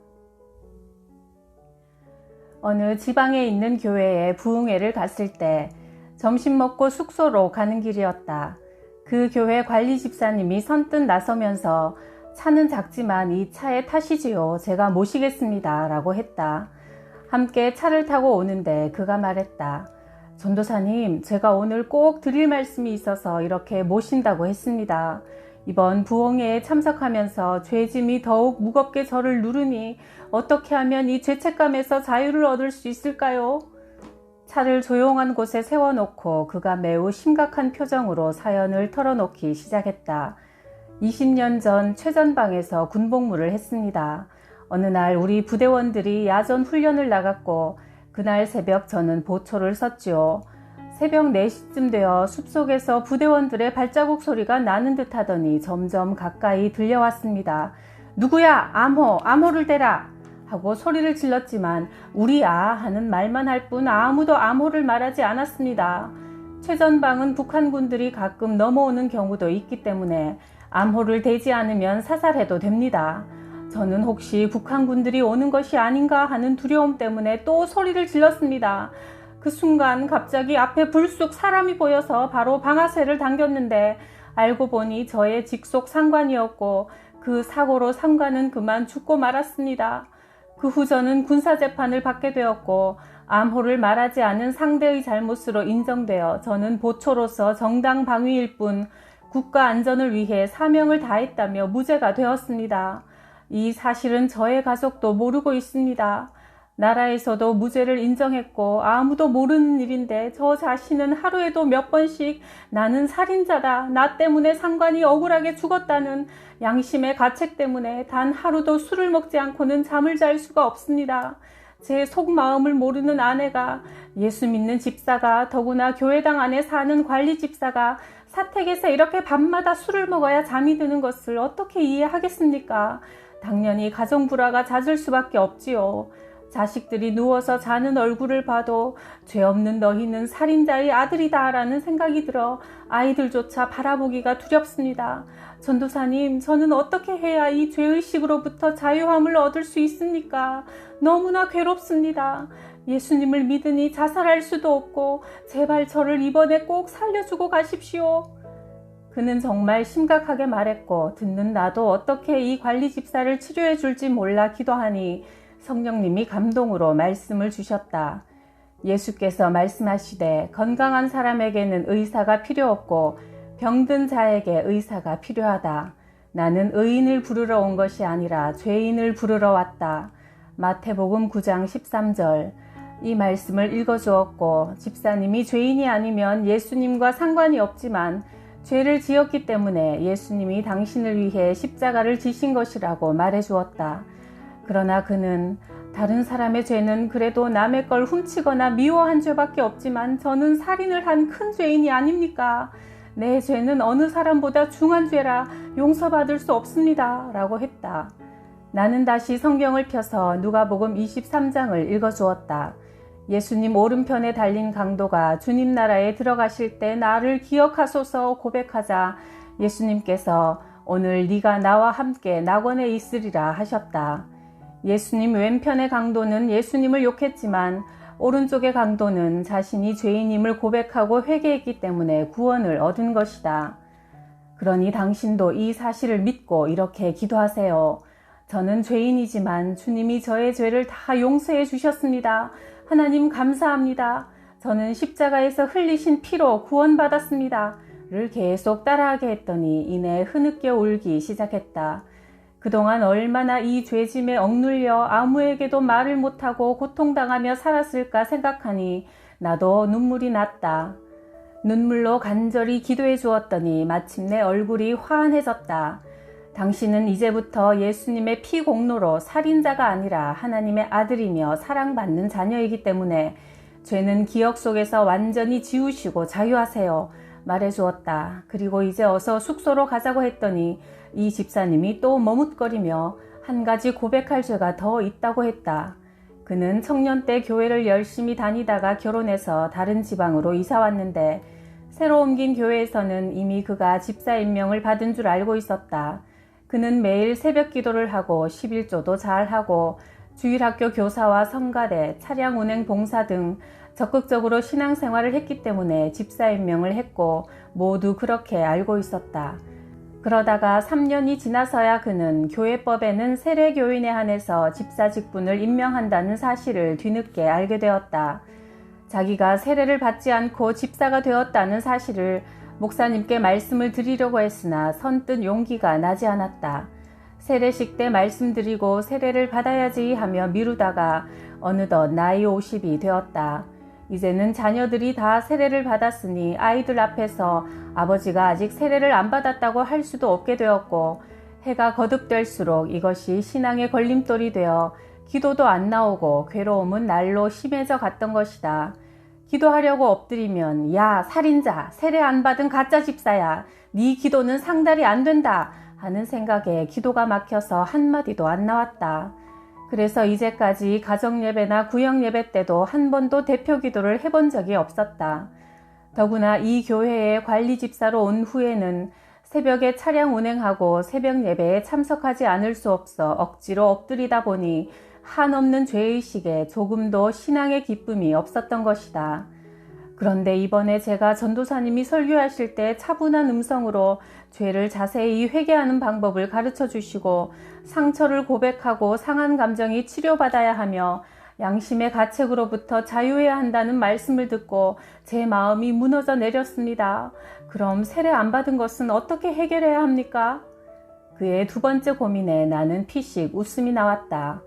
어느 지방에 있는 교회에 부흥회를 갔을 때 점심 먹고 숙소로 가는 길이었다. 그 교회 관리 집사님이 선뜻 나서면서 차는 작지만 이 차에 타시지요. 제가 모시겠습니다. 라고 했다. 함께 차를 타고 오는데 그가 말했다. 전도사님, 제가 오늘 꼭 드릴 말씀이 있어서 이렇게 모신다고 했습니다. 이번 부흥회에 참석하면서 죄짐이 더욱 무겁게 저를 누르니 어떻게 하면 이 죄책감에서 자유를 얻을 수 있을까요? 차를 조용한 곳에 세워놓고 그가 매우 심각한 표정으로 사연을 털어놓기 시작했다. 20년 전 최전방에서 군복무를 했습니다. 어느 날 우리 부대원들이 야전 훈련을 나갔고 그날 새벽 저는 보초를 섰지요. 새벽 4시쯤 되어 숲속에서 부대원들의 발자국 소리가 나는 듯 하더니 점점 가까이 들려왔습니다. 누구야? 암호를 대라! 하고 소리를 질렀지만 우리 하는 말만 할 뿐 아무도 암호를 말하지 않았습니다. 최전방은 북한군들이 가끔 넘어오는 경우도 있기 때문에 암호를 대지 않으면 사살해도 됩니다. 저는 혹시 북한군들이 오는 것이 아닌가 하는 두려움 때문에 또 소리를 질렀습니다. 그 순간 갑자기 앞에 불쑥 사람이 보여서 바로 방아쇠를 당겼는데 알고 보니 저의 직속 상관이었고 그 사고로 상관은 그만 죽고 말았습니다. 그 후 저는 군사재판을 받게 되었고 암호를 말하지 않은 상대의 잘못으로 인정되어 저는 보초로서 정당 방위일 뿐 국가 안전을 위해 사명을 다했다며 무죄가 되었습니다. 이 사실은 저의 가족도 모르고 있습니다. 나라에서도 무죄를 인정했고 아무도 모르는 일인데 저 자신은 하루에도 몇 번씩 나는 살인자다, 나 때문에 상관이 억울하게 죽었다는 양심의 가책 때문에 단 하루도 술을 먹지 않고는 잠을 잘 수가 없습니다. 제 속마음을 모르는 아내가, 예수 믿는 집사가, 더구나 교회당 안에 사는 관리 집사가 사택에서 이렇게 밤마다 술을 먹어야 잠이 드는 것을 어떻게 이해하겠습니까? 당연히 가정 불화가 잦을 수밖에 없지요. 자식들이 누워서 자는 얼굴을 봐도 죄 없는 너희는 살인자의 아들이다 라는 생각이 들어 아이들조차 바라보기가 두렵습니다. 전도사님, 저는 어떻게 해야 이 죄의식으로부터 자유함을 얻을 수 있습니까? 너무나 괴롭습니다. 예수님을 믿으니 자살할 수도 없고 제발 저를 이번에 꼭 살려주고 가십시오. 그는 정말 심각하게 말했고 듣는 나도 어떻게 이 관리 집사를 치료해 줄지 몰라 기도하니 성령님이 감동으로 말씀을 주셨다. 예수께서 말씀하시되 건강한 사람에게는 의사가 필요 없고 병든 자에게 의사가 필요하다. 나는 의인을 부르러 온 것이 아니라 죄인을 부르러 왔다. 마태복음 9장 13절. 이 말씀을 읽어주었고 집사님이 죄인이 아니면 예수님과 상관이 없지만 죄를 지었기 때문에 예수님이 당신을 위해 십자가를 지신 것이라고 말해주었다. 그러나 그는 다른 사람의 죄는 그래도 남의 걸 훔치거나 미워한 죄밖에 없지만 저는 살인을 한 큰 죄인이 아닙니까? 내 죄는 어느 사람보다 중한 죄라 용서받을 수 없습니다. 라고 했다. 나는 다시 성경을 펴서 누가복음 23장을 읽어주었다. 예수님 오른편에 달린 강도가 주님 나라에 들어가실 때 나를 기억하소서 고백하자 예수님께서 오늘 네가 나와 함께 낙원에 있으리라 하셨다. 예수님 왼편의 강도는 예수님을 욕했지만 오른쪽의 강도는 자신이 죄인임을 고백하고 회개했기 때문에 구원을 얻은 것이다. 그러니 당신도 이 사실을 믿고 이렇게 기도하세요. 저는 죄인이지만 주님이 저의 죄를 다 용서해 주셨습니다. 하나님 감사합니다. 저는 십자가에서 흘리신 피로 구원받았습니다. 를 계속 따라하게 했더니 이내 흐느껴 울기 시작했다. 그동안 얼마나 이 죄짐에 억눌려 아무에게도 말을 못하고 고통당하며 살았을까 생각하니 나도 눈물이 났다. 눈물로 간절히 기도해 주었더니 마침내 얼굴이 환해졌다. 당신은 이제부터 예수님의 피 공로로 살인자가 아니라 하나님의 아들이며 사랑받는 자녀이기 때문에 죄는 기억 속에서 완전히 지우시고 자유하세요. 말해주었다. 그리고 이제 어서 숙소로 가자고 했더니 이 집사님이 또 머뭇거리며 한 가지 고백할 죄가 더 있다고 했다. 그는 청년 때 교회를 열심히 다니다가 결혼해서 다른 지방으로 이사 왔는데 새로 옮긴 교회에서는 이미 그가 집사 임명을 받은 줄 알고 있었다. 그는 매일 새벽 기도를 하고 11조도 잘하고 주일학교 교사와 성가대, 차량 운행 봉사 등 적극적으로 신앙생활을 했기 때문에 집사 임명을 했고 모두 그렇게 알고 있었다. 그러다가 3년이 지나서야 그는 교회법에는 세례교인에 한해서 집사 직분을 임명한다는 사실을 뒤늦게 알게 되었다. 자기가 세례를 받지 않고 집사가 되었다는 사실을 목사님께 말씀을 드리려고 했으나 선뜻 용기가 나지 않았다. 세례식 때 말씀드리고 세례를 받아야지 하며 미루다가 어느덧 나이 50이 되었다. 이제는 자녀들이 다 세례를 받았으니 아이들 앞에서 아버지가 아직 세례를 안 받았다고 할 수도 없게 되었고 해가 거듭될수록 이것이 신앙의 걸림돌이 되어 기도도 안 나오고 괴로움은 날로 심해져 갔던 것이다. 기도하려고 엎드리면 야 살인자, 세례 안 받은 가짜 집사야, 네 기도는 상달이 안 된다 하는 생각에 기도가 막혀서 한마디도 안 나왔다. 그래서 이제까지 가정예배나 구역예배 때도 한 번도 대표 기도를 해본 적이 없었다. 더구나 이 교회에 관리 집사로 온 후에는 새벽에 차량 운행하고 새벽 예배에 참석하지 않을 수 없어 억지로 엎드리다 보니 한없는 죄의식에 조금도 신앙의 기쁨이 없었던 것이다. 그런데 이번에 제가 전도사님이 설교하실 때 차분한 음성으로 죄를 자세히 회개하는 방법을 가르쳐 주시고 상처를 고백하고 상한 감정이 치료받아야 하며 양심의 가책으로부터 자유해야 한다는 말씀을 듣고 제 마음이 무너져 내렸습니다. 그럼 세례 안 받은 것은 어떻게 해결해야 합니까? 그의 두 번째 고민에 나는 피식 웃음이 나왔다.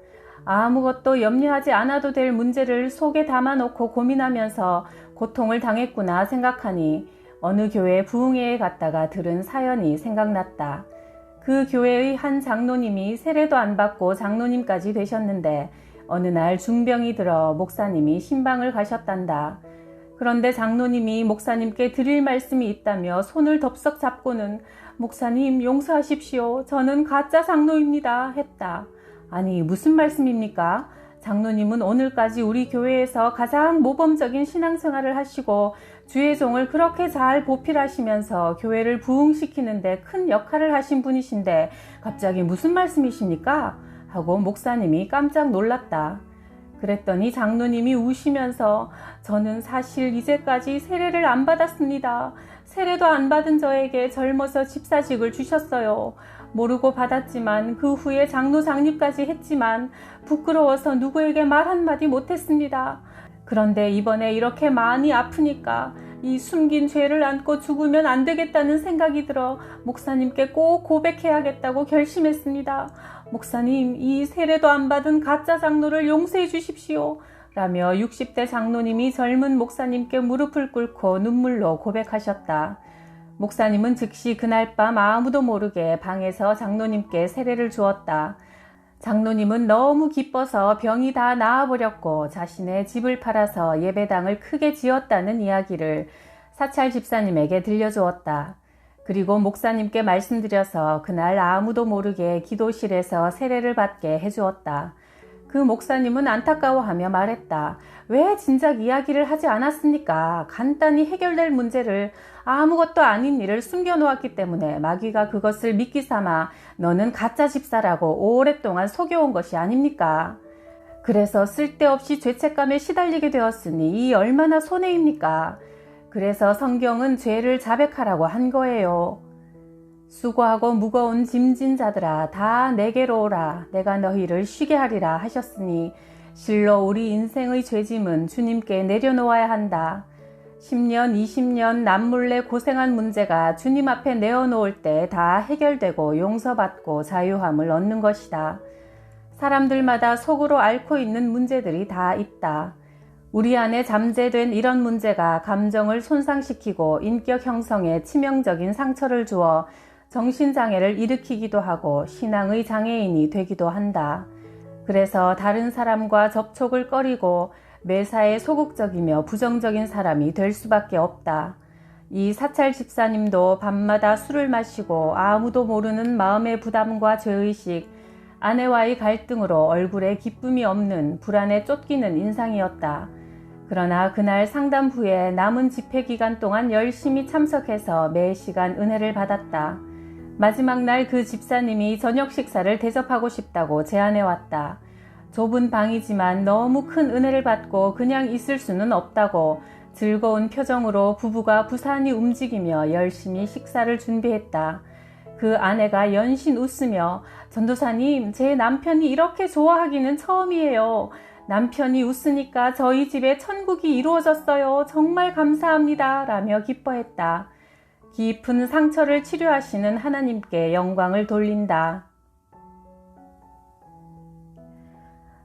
아무것도 염려하지 않아도 될 문제를 속에 담아놓고 고민하면서 고통을 당했구나 생각하니 어느 교회 부흥회에 갔다가 들은 사연이 생각났다. 그 교회의 한 장로님이 세례도 안 받고 장로님까지 되셨는데 어느 날 중병이 들어 목사님이 신방을 가셨단다. 그런데 장로님이 목사님께 드릴 말씀이 있다며 손을 덥석 잡고는 목사님 용서하십시오. 저는 가짜 장로입니다. 했다. 아니 무슨 말씀입니까? 장로님은 오늘까지 우리 교회에서 가장 모범적인 신앙생활을 하시고 주의 종을 그렇게 잘 보필하시면서 교회를 부흥시키는데 큰 역할을 하신 분이신데 갑자기 무슨 말씀이십니까? 하고 목사님이 깜짝 놀랐다. 그랬더니 장로님이 우시면서 저는 사실 이제까지 세례를 안 받았습니다. 세례도 안 받은 저에게 젊어서 집사직을 주셨어요. 모르고 받았지만 그 후에 장로 장립까지 했지만 부끄러워서 누구에게 말 한마디 못했습니다. 그런데 이번에 이렇게 많이 아프니까 이 숨긴 죄를 안고 죽으면 안 되겠다는 생각이 들어 목사님께 꼭 고백해야겠다고 결심했습니다. 목사님, 이 세례도 안 받은 가짜 장로를 용서해 주십시오. 라며 60대 장로님이 젊은 목사님께 무릎을 꿇고 눈물로 고백하셨다. 목사님은 즉시 그날 밤 아무도 모르게 방에서 장로님께 세례를 주었다. 장로님은 너무 기뻐서 병이 다 나아버렸고 자신의 집을 팔아서 예배당을 크게 지었다는 이야기를 사찰 집사님에게 들려주었다. 그리고 목사님께 말씀드려서 그날 아무도 모르게 기도실에서 세례를 받게 해주었다. 그 목사님은 안타까워하며 말했다. 왜 진작 이야기를 하지 않았습니까? 간단히 해결될 문제를 아무것도 아닌 일을 숨겨놓았기 때문에 마귀가 그것을 미끼 삼아 너는 가짜 집사라고 오랫동안 속여온 것이 아닙니까? 그래서 쓸데없이 죄책감에 시달리게 되었으니 이 얼마나 손해입니까? 그래서 성경은 죄를 자백하라고 한 거예요. 수고하고 무거운 짐진 자들아 다 내게로 오라 내가 너희를 쉬게 하리라 하셨으니 실로 우리 인생의 죄짐은 주님께 내려놓아야 한다. 10년 20년 남몰래 고생한 문제가 주님 앞에 내어놓을 때 다 해결되고 용서받고 자유함을 얻는 것이다. 사람들마다 속으로 앓고 있는 문제들이 다 있다. 우리 안에 잠재된 이런 문제가 감정을 손상시키고 인격 형성에 치명적인 상처를 주어 정신장애를 일으키기도 하고 신앙의 장애인이 되기도 한다. 그래서 다른 사람과 접촉을 꺼리고 매사에 소극적이며 부정적인 사람이 될 수밖에 없다. 이 사찰 집사님도 밤마다 술을 마시고 아무도 모르는 마음의 부담과 죄의식, 아내와의 갈등으로 얼굴에 기쁨이 없는 불안에 쫓기는 인상이었다. 그러나 그날 상담 후에 남은 집회 기간 동안 열심히 참석해서 매 시간 은혜를 받았다. 마지막 날 그 집사님이 저녁 식사를 대접하고 싶다고 제안해왔다. 좁은 방이지만 너무 큰 은혜를 받고 그냥 있을 수는 없다고 즐거운 표정으로 부부가 부산히 움직이며 열심히 식사를 준비했다. 그 아내가 연신 웃으며 전도사님, 제 남편이 이렇게 좋아하기는 처음이에요. 남편이 웃으니까 저희 집에 천국이 이루어졌어요. 정말 감사합니다. 라며 기뻐했다. 깊은 상처를 치료하시는 하나님께 영광을 돌린다.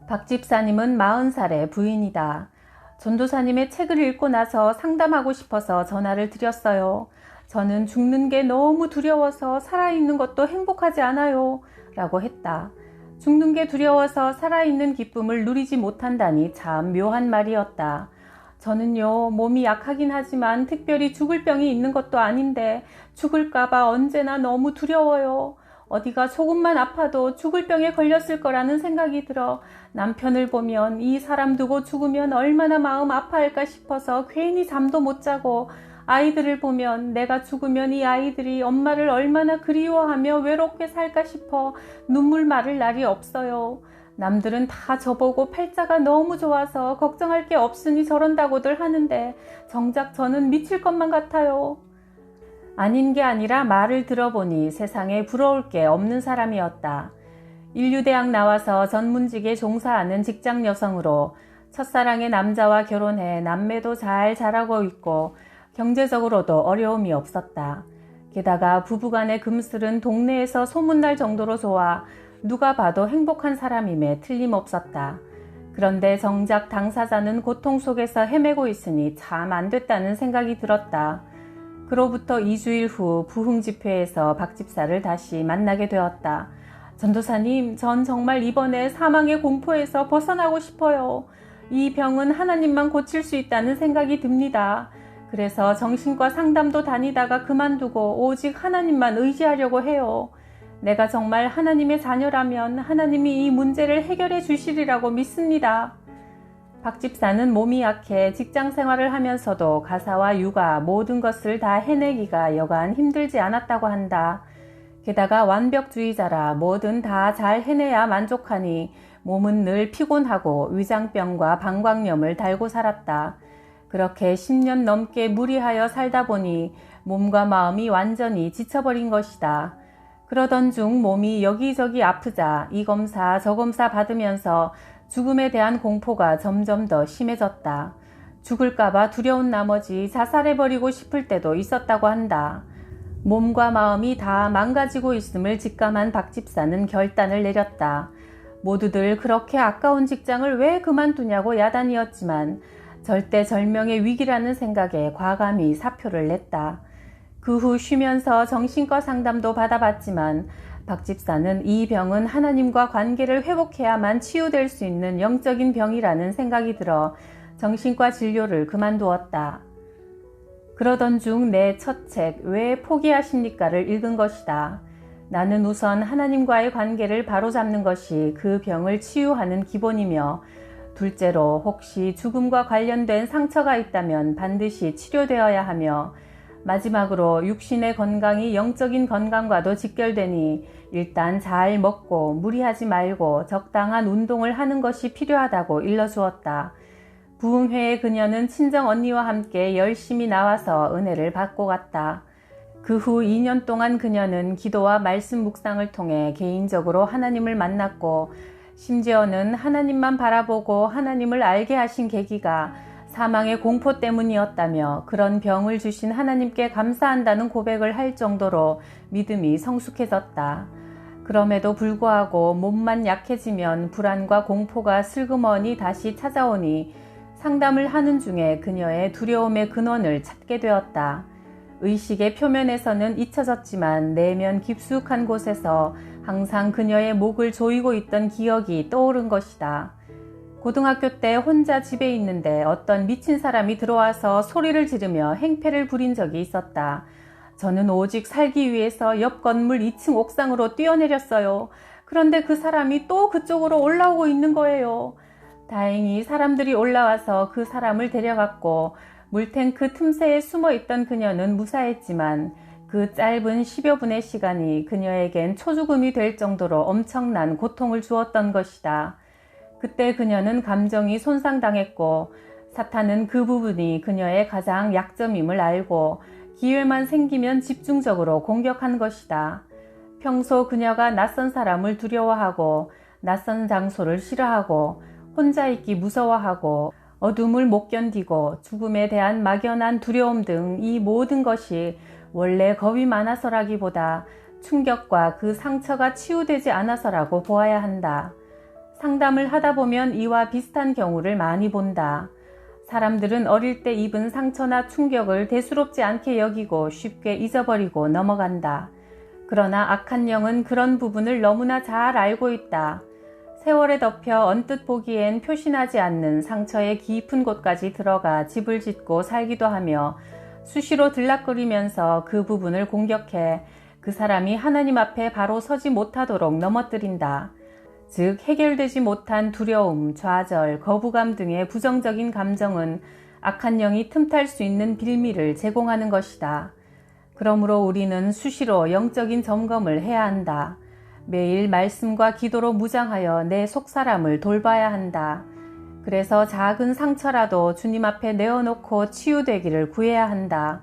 박 집사님은 40살의 부인이다. 전도사님의 책을 읽고 나서 상담하고 싶어서 전화를 드렸어요. 저는 죽는 게 너무 두려워서 살아있는 것도 행복하지 않아요. 라고 했다. 죽는 게 두려워서 살아있는 기쁨을 누리지 못한다니 참 묘한 말이었다. 저는요, 몸이 약하긴 하지만 특별히 죽을 병이 있는 것도 아닌데 죽을까봐 언제나 너무 두려워요. 어디가 조금만 아파도 죽을 병에 걸렸을 거라는 생각이 들어 남편을 보면 이 사람 두고 죽으면 얼마나 마음 아파할까 싶어서 괜히 잠도 못 자고 아이들을 보면 내가 죽으면 이 아이들이 엄마를 얼마나 그리워하며 외롭게 살까 싶어 눈물 마를 날이 없어요. 남들은 다 저보고 팔자가 너무 좋아서 걱정할 게 없으니 저런다고들 하는데 정작 저는 미칠 것만 같아요. 아닌 게 아니라 말을 들어보니 세상에 부러울 게 없는 사람이었다. 인류대학 나와서 전문직에 종사하는 직장 여성으로 첫사랑의 남자와 결혼해 남매도 잘 자라고 있고 경제적으로도 어려움이 없었다. 게다가 부부간의 금슬은 동네에서 소문날 정도로 좋아 누가 봐도 행복한 사람임에 틀림없었다. 그런데 정작 당사자는 고통 속에서 헤매고 있으니 참 안 됐다는 생각이 들었다. 그로부터 2주일 후 부흥집회에서 박 집사를 다시 만나게 되었다. 전도사님, 전 정말 이번에 사망의 공포에서 벗어나고 싶어요. 이 병은 하나님만 고칠 수 있다는 생각이 듭니다. 그래서 정신과 상담도 다니다가 그만두고 오직 하나님만 의지하려고 해요. 내가 정말 하나님의 자녀라면 하나님이 이 문제를 해결해 주시리라고 믿습니다. 박 집사는 몸이 약해 직장 생활을 하면서도 가사와 육아 모든 것을 다 해내기가 여간 힘들지 않았다고 한다. 게다가 완벽주의자라 뭐든 다 잘 해내야 만족하니 몸은 늘 피곤하고 위장병과 방광염을 달고 살았다. 그렇게 10년 넘게 무리하여 살다 보니 몸과 마음이 완전히 지쳐버린 것이다. 그러던 중 몸이 여기저기 아프자 이 검사 저 검사 받으면서 죽음에 대한 공포가 점점 더 심해졌다. 죽을까봐 두려운 나머지 자살해버리고 싶을 때도 있었다고 한다. 몸과 마음이 다 망가지고 있음을 직감한 박 집사는 결단을 내렸다. 모두들 그렇게 아까운 직장을 왜 그만두냐고 야단이었지만 절대절명의 위기라는 생각에 과감히 사표를 냈다. 그 후 쉬면서 정신과 상담도 받아봤지만 박 집사는 이 병은 하나님과 관계를 회복해야만 치유될 수 있는 영적인 병이라는 생각이 들어 정신과 진료를 그만두었다. 그러던 중 내 첫 책 왜 포기하십니까를 읽은 것이다. 나는 우선 하나님과의 관계를 바로잡는 것이 그 병을 치유하는 기본이며 둘째로 혹시 죽음과 관련된 상처가 있다면 반드시 치료되어야 하며 마지막으로 육신의 건강이 영적인 건강과도 직결되니 일단 잘 먹고 무리하지 말고 적당한 운동을 하는 것이 필요하다고 일러주었다. 부흥회에 그녀는 친정 언니와 함께 열심히 나와서 은혜를 받고 갔다. 그 후 2년 동안 그녀는 기도와 말씀 묵상을 통해 개인적으로 하나님을 만났고 심지어는 하나님만 바라보고 하나님을 알게 하신 계기가 사망의 공포 때문이었다며 그런 병을 주신 하나님께 감사한다는 고백을 할 정도로 믿음이 성숙해졌다. 그럼에도 불구하고 몸만 약해지면 불안과 공포가 슬그머니 다시 찾아오니 상담을 하는 중에 그녀의 두려움의 근원을 찾게 되었다. 의식의 표면에서는 잊혀졌지만 내면 깊숙한 곳에서 항상 그녀의 목을 조이고 있던 기억이 떠오른 것이다. 고등학교 때 혼자 집에 있는데 어떤 미친 사람이 들어와서 소리를 지르며 행패를 부린 적이 있었다. 저는 오직 살기 위해서 옆 건물 2층 옥상으로 뛰어내렸어요. 그런데 그 사람이 또 그쪽으로 올라오고 있는 거예요. 다행히 사람들이 올라와서 그 사람을 데려갔고 물탱크 틈새에 숨어있던 그녀는 무사했지만 그 짧은 10여 분의 시간이 그녀에겐 초죽음이 될 정도로 엄청난 고통을 주었던 것이다. 그때 그녀는 감정이 손상당했고 사탄은 그 부분이 그녀의 가장 약점임을 알고 기회만 생기면 집중적으로 공격한 것이다. 평소 그녀가 낯선 사람을 두려워하고 낯선 장소를 싫어하고 혼자 있기 무서워하고 어둠을 못 견디고 죽음에 대한 막연한 두려움 등 이 모든 것이 원래 겁이 많아서라기보다 충격과 그 상처가 치유되지 않아서라고 보아야 한다. 상담을 하다 보면 이와 비슷한 경우를 많이 본다. 사람들은 어릴 때 입은 상처나 충격을 대수롭지 않게 여기고 쉽게 잊어버리고 넘어간다. 그러나 악한 영은 그런 부분을 너무나 잘 알고 있다. 세월에 덮여 언뜻 보기엔 표시나지 않는 상처의 깊은 곳까지 들어가 집을 짓고 살기도 하며 수시로 들락거리면서 그 부분을 공격해 그 사람이 하나님 앞에 바로 서지 못하도록 넘어뜨린다. 즉 해결되지 못한 두려움, 좌절, 거부감 등의 부정적인 감정은 악한 영이 틈탈 수 있는 빌미를 제공하는 것이다. 그러므로 우리는 수시로 영적인 점검을 해야 한다. 매일 말씀과 기도로 무장하여 내 속사람을 돌봐야 한다. 그래서 작은 상처라도 주님 앞에 내어놓고 치유되기를 구해야 한다.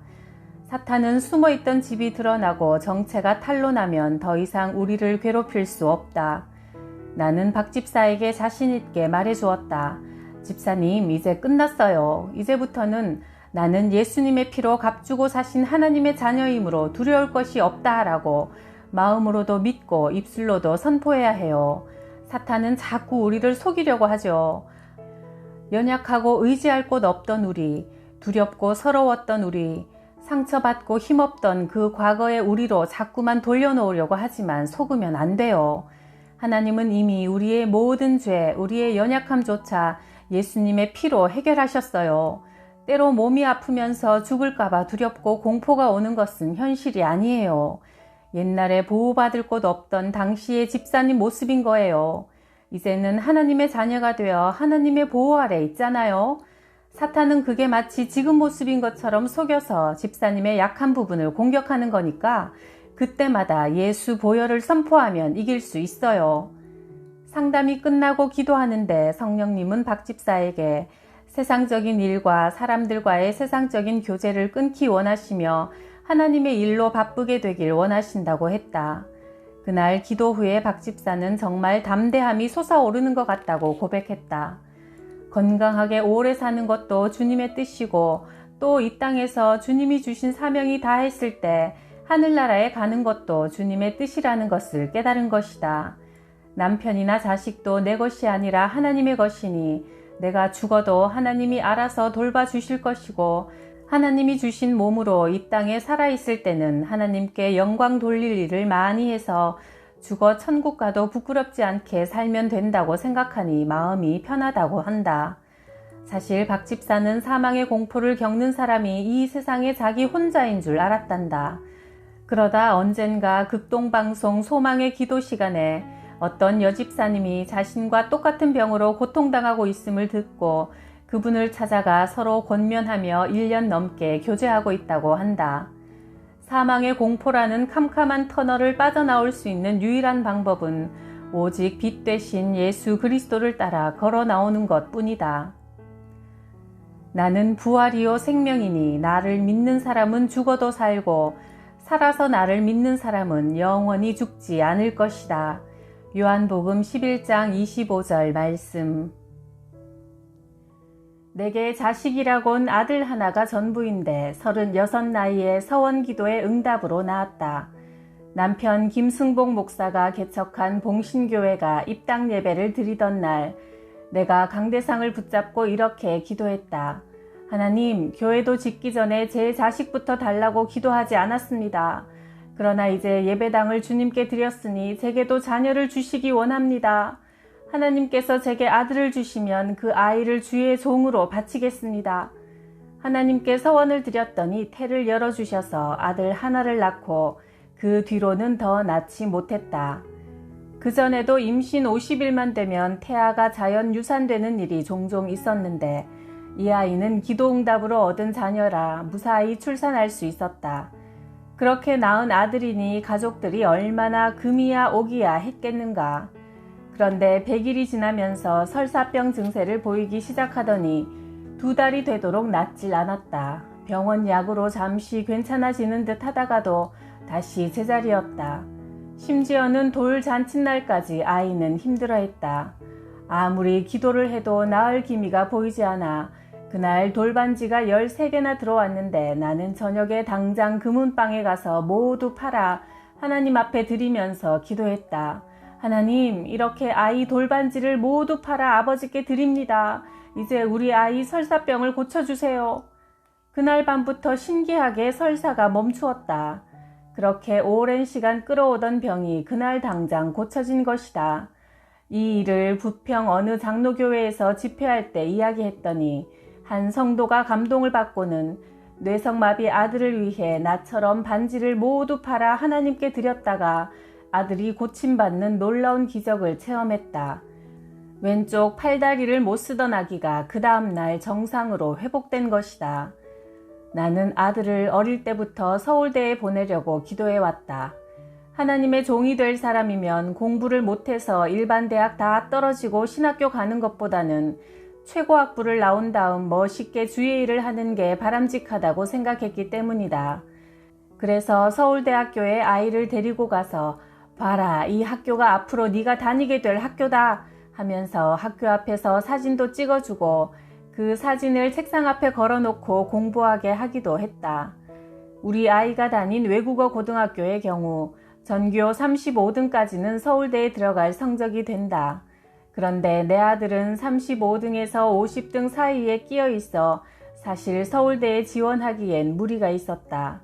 사탄은 숨어있던 집이 드러나고 정체가 탄로나면 더 이상 우리를 괴롭힐 수 없다. 나는 박 집사에게 자신있게 말해주었다. 집사님, 이제 끝났어요. 이제부터는 나는 예수님의 피로 값주고 사신 하나님의 자녀이므로 두려울 것이 없다라고 마음으로도 믿고 입술로도 선포해야 해요. 사탄은 자꾸 우리를 속이려고 하죠. 연약하고 의지할 곳 없던 우리, 두렵고 서러웠던 우리, 상처받고 힘없던 그 과거의 우리로 자꾸만 돌려놓으려고 하지만 속으면 안 돼요. 하나님은 이미 우리의 모든 죄, 우리의 연약함조차 예수님의 피로 해결하셨어요. 때로 몸이 아프면서 죽을까봐 두렵고 공포가 오는 것은 현실이 아니에요. 옛날에 보호받을 곳 없던 당시의 집사님 모습인 거예요. 이제는 하나님의 자녀가 되어 하나님의 보호 아래 있잖아요. 사탄은 그게 마치 지금 모습인 것처럼 속여서 집사님의 약한 부분을 공격하는 거니까 그때마다 예수 보혈을 선포하면 이길 수 있어요. 상담이 끝나고 기도하는데 성령님은 박 집사에게 세상적인 일과 사람들과의 세상적인 교제를 끊기 원하시며 하나님의 일로 바쁘게 되길 원하신다고 했다. 그날 기도 후에 박 집사는 정말 담대함이 솟아오르는 것 같다고 고백했다. 건강하게 오래 사는 것도 주님의 뜻이고 또 이 땅에서 주님이 주신 사명이 다했을 때 하늘나라에 가는 것도 주님의 뜻이라는 것을 깨달은 것이다. 남편이나 자식도 내 것이 아니라 하나님의 것이니 내가 죽어도 하나님이 알아서 돌봐주실 것이고 하나님이 주신 몸으로 이 땅에 살아있을 때는 하나님께 영광 돌릴 일을 많이 해서 죽어 천국 가도 부끄럽지 않게 살면 된다고 생각하니 마음이 편하다고 한다. 사실 박 집사는 사망의 공포를 겪는 사람이 이 세상에 자기 혼자인 줄 알았단다. 그러다 언젠가 극동방송 소망의 기도 시간에 어떤 여집사님이 자신과 똑같은 병으로 고통당하고 있음을 듣고 그분을 찾아가 서로 권면하며 1년 넘게 교제하고 있다고 한다. 사망의 공포라는 캄캄한 터널을 빠져나올 수 있는 유일한 방법은 오직 빛 되신 예수 그리스도를 따라 걸어 나오는 것 뿐이다. 나는 부활이요 생명이니 나를 믿는 사람은 죽어도 살고 살아서 나를 믿는 사람은 영원히 죽지 않을 것이다. 요한복음 11장 25절 말씀. 내게 자식이라곤 아들 하나가 전부인데 36 나이에 서원기도의 응답으로 낳았다. 남편 김승복 목사가 개척한 봉신교회가 입당 예배를 드리던 날 내가 강대상을 붙잡고 이렇게 기도했다. 하나님, 교회도 짓기 전에 제 자식부터 달라고 기도하지 않았습니다. 그러나 이제 예배당을 주님께 드렸으니 제게도 자녀를 주시기 원합니다. 하나님께서 제게 아들을 주시면 그 아이를 주의 종으로 바치겠습니다. 하나님께 서원을 드렸더니 태를 열어주셔서 아들 하나를 낳고 그 뒤로는 더 낳지 못했다. 그전에도 임신 50일만 되면 태아가 자연 유산되는 일이 종종 있었는데 이 아이는 기도응답으로 얻은 자녀라 무사히 출산할 수 있었다. 그렇게 낳은 아들이니 가족들이 얼마나 금이야 오기야 했겠는가. 그런데 100일이 지나면서 설사병 증세를 보이기 시작하더니 2달이 되도록 낫질 않았다. 병원 약으로 잠시 괜찮아지는 듯 하다가도 다시 제자리였다. 심지어는 돌 잔칫날까지 아이는 힘들어했다. 아무리 기도를 해도 나을 기미가 보이지 않아 그날 돌반지가 13개나 들어왔는데 나는 저녁에 당장 금은방에 가서 모두 팔아 하나님 앞에 드리면서 기도했다. 하나님, 이렇게 아이 돌반지를 모두 팔아 아버지께 드립니다. 이제 우리 아이 설사병을 고쳐주세요. 그날 밤부터 신기하게 설사가 멈추었다. 그렇게 오랜 시간 끌어오던 병이 그날 당장 고쳐진 것이다. 이 일을 부평 어느 장로교회에서 집회할 때 이야기했더니 한 성도가 감동을 받고는 뇌성마비 아들을 위해 나처럼 반지를 모두 팔아 하나님께 드렸다가 아들이 고침받는 놀라운 기적을 체험했다. 왼쪽 팔다리를 못 쓰던 아기가 그 다음날 정상으로 회복된 것이다. 나는 아들을 어릴 때부터 서울대에 보내려고 기도해왔다. 하나님의 종이 될 사람이면 공부를 못해서 일반 대학 다 떨어지고 신학교 가는 것보다는 최고학부를 나온 다음 멋있게 주의 일을 하는 게 바람직하다고 생각했기 때문이다. 그래서 서울대학교에 아이를 데리고 가서 봐라, 이 학교가 앞으로 네가 다니게 될 학교다 하면서 학교 앞에서 사진도 찍어주고 그 사진을 책상 앞에 걸어놓고 공부하게 하기도 했다. 우리 아이가 다닌 외국어 고등학교의 경우 전교 35등까지는 서울대에 들어갈 성적이 된다. 그런데 내 아들은 35등에서 50등 사이에 끼어 있어 사실 서울대에 지원하기엔 무리가 있었다.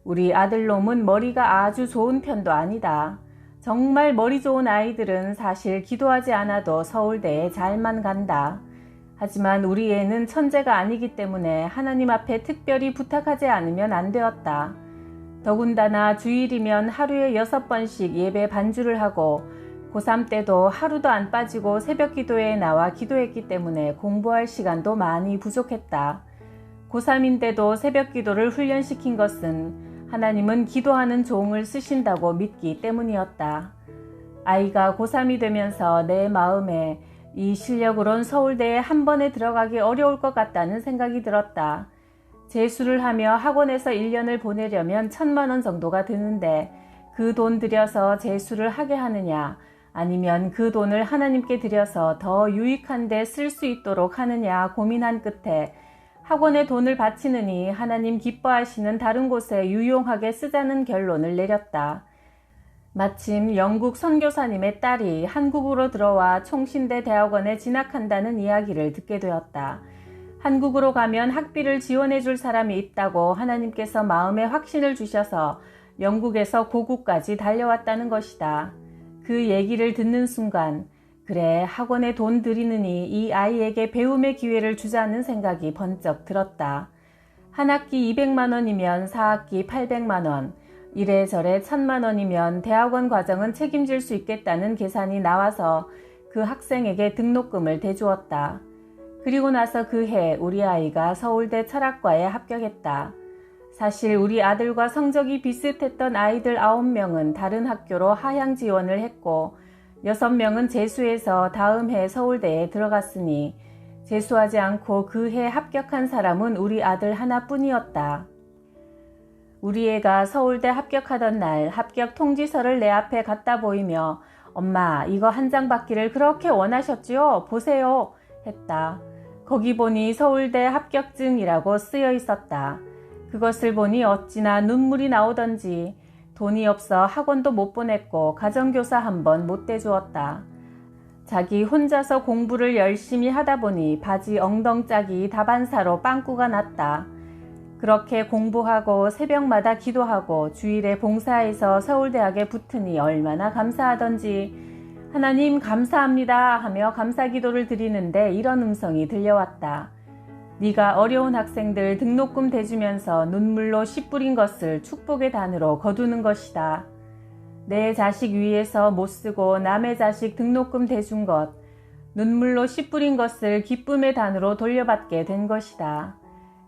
우리 아들놈은 머리가 아주 좋은 편도 아니다. 정말 머리 좋은 아이들은 사실 기도하지 않아도 서울대에 잘만 간다. 하지만 우리 애는 천재가 아니기 때문에 하나님 앞에 특별히 부탁하지 않으면 안 되었다. 더군다나 주일이면 하루에 6번씩 예배 반주를 하고 고3 때도 하루도 안 빠지고 새벽 기도회에 나와 기도했기 때문에 공부할 시간도 많이 부족했다. 고3인데도 새벽 기도를 훈련시킨 것은 하나님은 기도하는 종을 쓰신다고 믿기 때문이었다. 아이가 고3이 되면서 내 마음에 이 실력으론 서울대에 한 번에 들어가기 어려울 것 같다는 생각이 들었다. 재수를 하며 학원에서 1년을 보내려면 1,000만 원 정도가 드는데 그 돈 들여서 재수를 하게 하느냐 아니면 그 돈을 하나님께 들여서 더 유익한 데 쓸 수 있도록 하느냐 고민한 끝에 학원에 돈을 바치느니 하나님 기뻐하시는 다른 곳에 유용하게 쓰자는 결론을 내렸다. 마침 영국 선교사님의 딸이 한국으로 들어와 총신대 대학원에 진학한다는 이야기를 듣게 되었다. 한국으로 가면 학비를 지원해 줄 사람이 있다고 하나님께서 마음에 확신을 주셔서 영국에서 고국까지 달려왔다는 것이다. 그 얘기를 듣는 순간 그래 학원에 돈 들이느니 이 아이에게 배움의 기회를 주자는 생각이 번쩍 들었다. 한 학기 200만 원이면 4학기 800만 원, 이래저래 1,000만 원이면 대학원 과정은 책임질 수 있겠다는 계산이 나와서 그 학생에게 등록금을 대주었다. 그리고 나서 그 해 우리 아이가 서울대 철학과에 합격했다. 사실 우리 아들과 성적이 비슷했던 아이들 9명은 다른 학교로 하향 지원을 했고 6명은 재수해서 다음 해 서울대에 들어갔으니 재수하지 않고 그 해 합격한 사람은 우리 아들 하나뿐이었다. 우리 애가 서울대 합격하던 날 합격 통지서를 내 앞에 갖다 보이며 엄마 이거 한 장 받기를 그렇게 원하셨지요? 보세요 했다. 거기 보니 서울대 합격증이라고 쓰여 있었다. 그것을 보니 어찌나 눈물이 나오던지 돈이 없어 학원도 못 보냈고 가정교사 한 번 못 대주었다. 자기 혼자서 공부를 열심히 하다 보니 바지 엉덩짝이 다반사로 빵꾸가 났다. 그렇게 공부하고 새벽마다 기도하고 주일에 봉사해서 서울대학에 붙으니 얼마나 감사하던지 하나님 감사합니다 하며 감사기도를 드리는데 이런 음성이 들려왔다. 네가 어려운 학생들 등록금 대주면서 눈물로 씨 뿌린 것을 축복의 단으로 거두는 것이다. 내 자식 위해서 못 쓰고 남의 자식 등록금 대준 것, 눈물로 씨 뿌린 것을 기쁨의 단으로 돌려받게 된 것이다.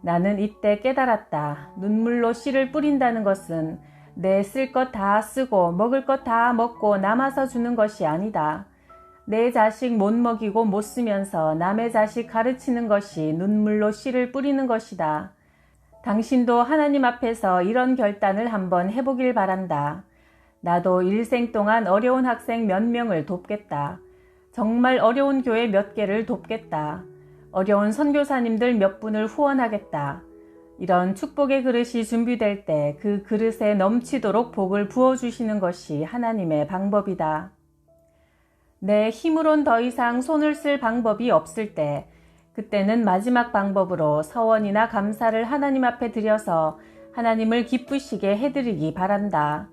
나는 이때 깨달았다. 눈물로 씨를 뿌린다는 것은 내 쓸 것 다 쓰고 먹을 것 다 먹고 남아서 주는 것이 아니다. 내 자식 못 먹이고 못 쓰면서 남의 자식 가르치는 것이 눈물로 씨를 뿌리는 것이다. 당신도 하나님 앞에서 이런 결단을 한번 해보길 바란다. 나도 일생 동안 어려운 학생 몇 명을 돕겠다. 정말 어려운 교회 몇 개를 돕겠다. 어려운 선교사님들 몇 분을 후원하겠다. 이런 축복의 그릇이 준비될 때 그 그릇에 넘치도록 복을 부어주시는 것이 하나님의 방법이다. 내 힘으론 더 이상 손을 쓸 방법이 없을 때 그때는 마지막 방법으로 서원이나 감사를 하나님 앞에 드려서 하나님을 기쁘시게 해드리기 바란다.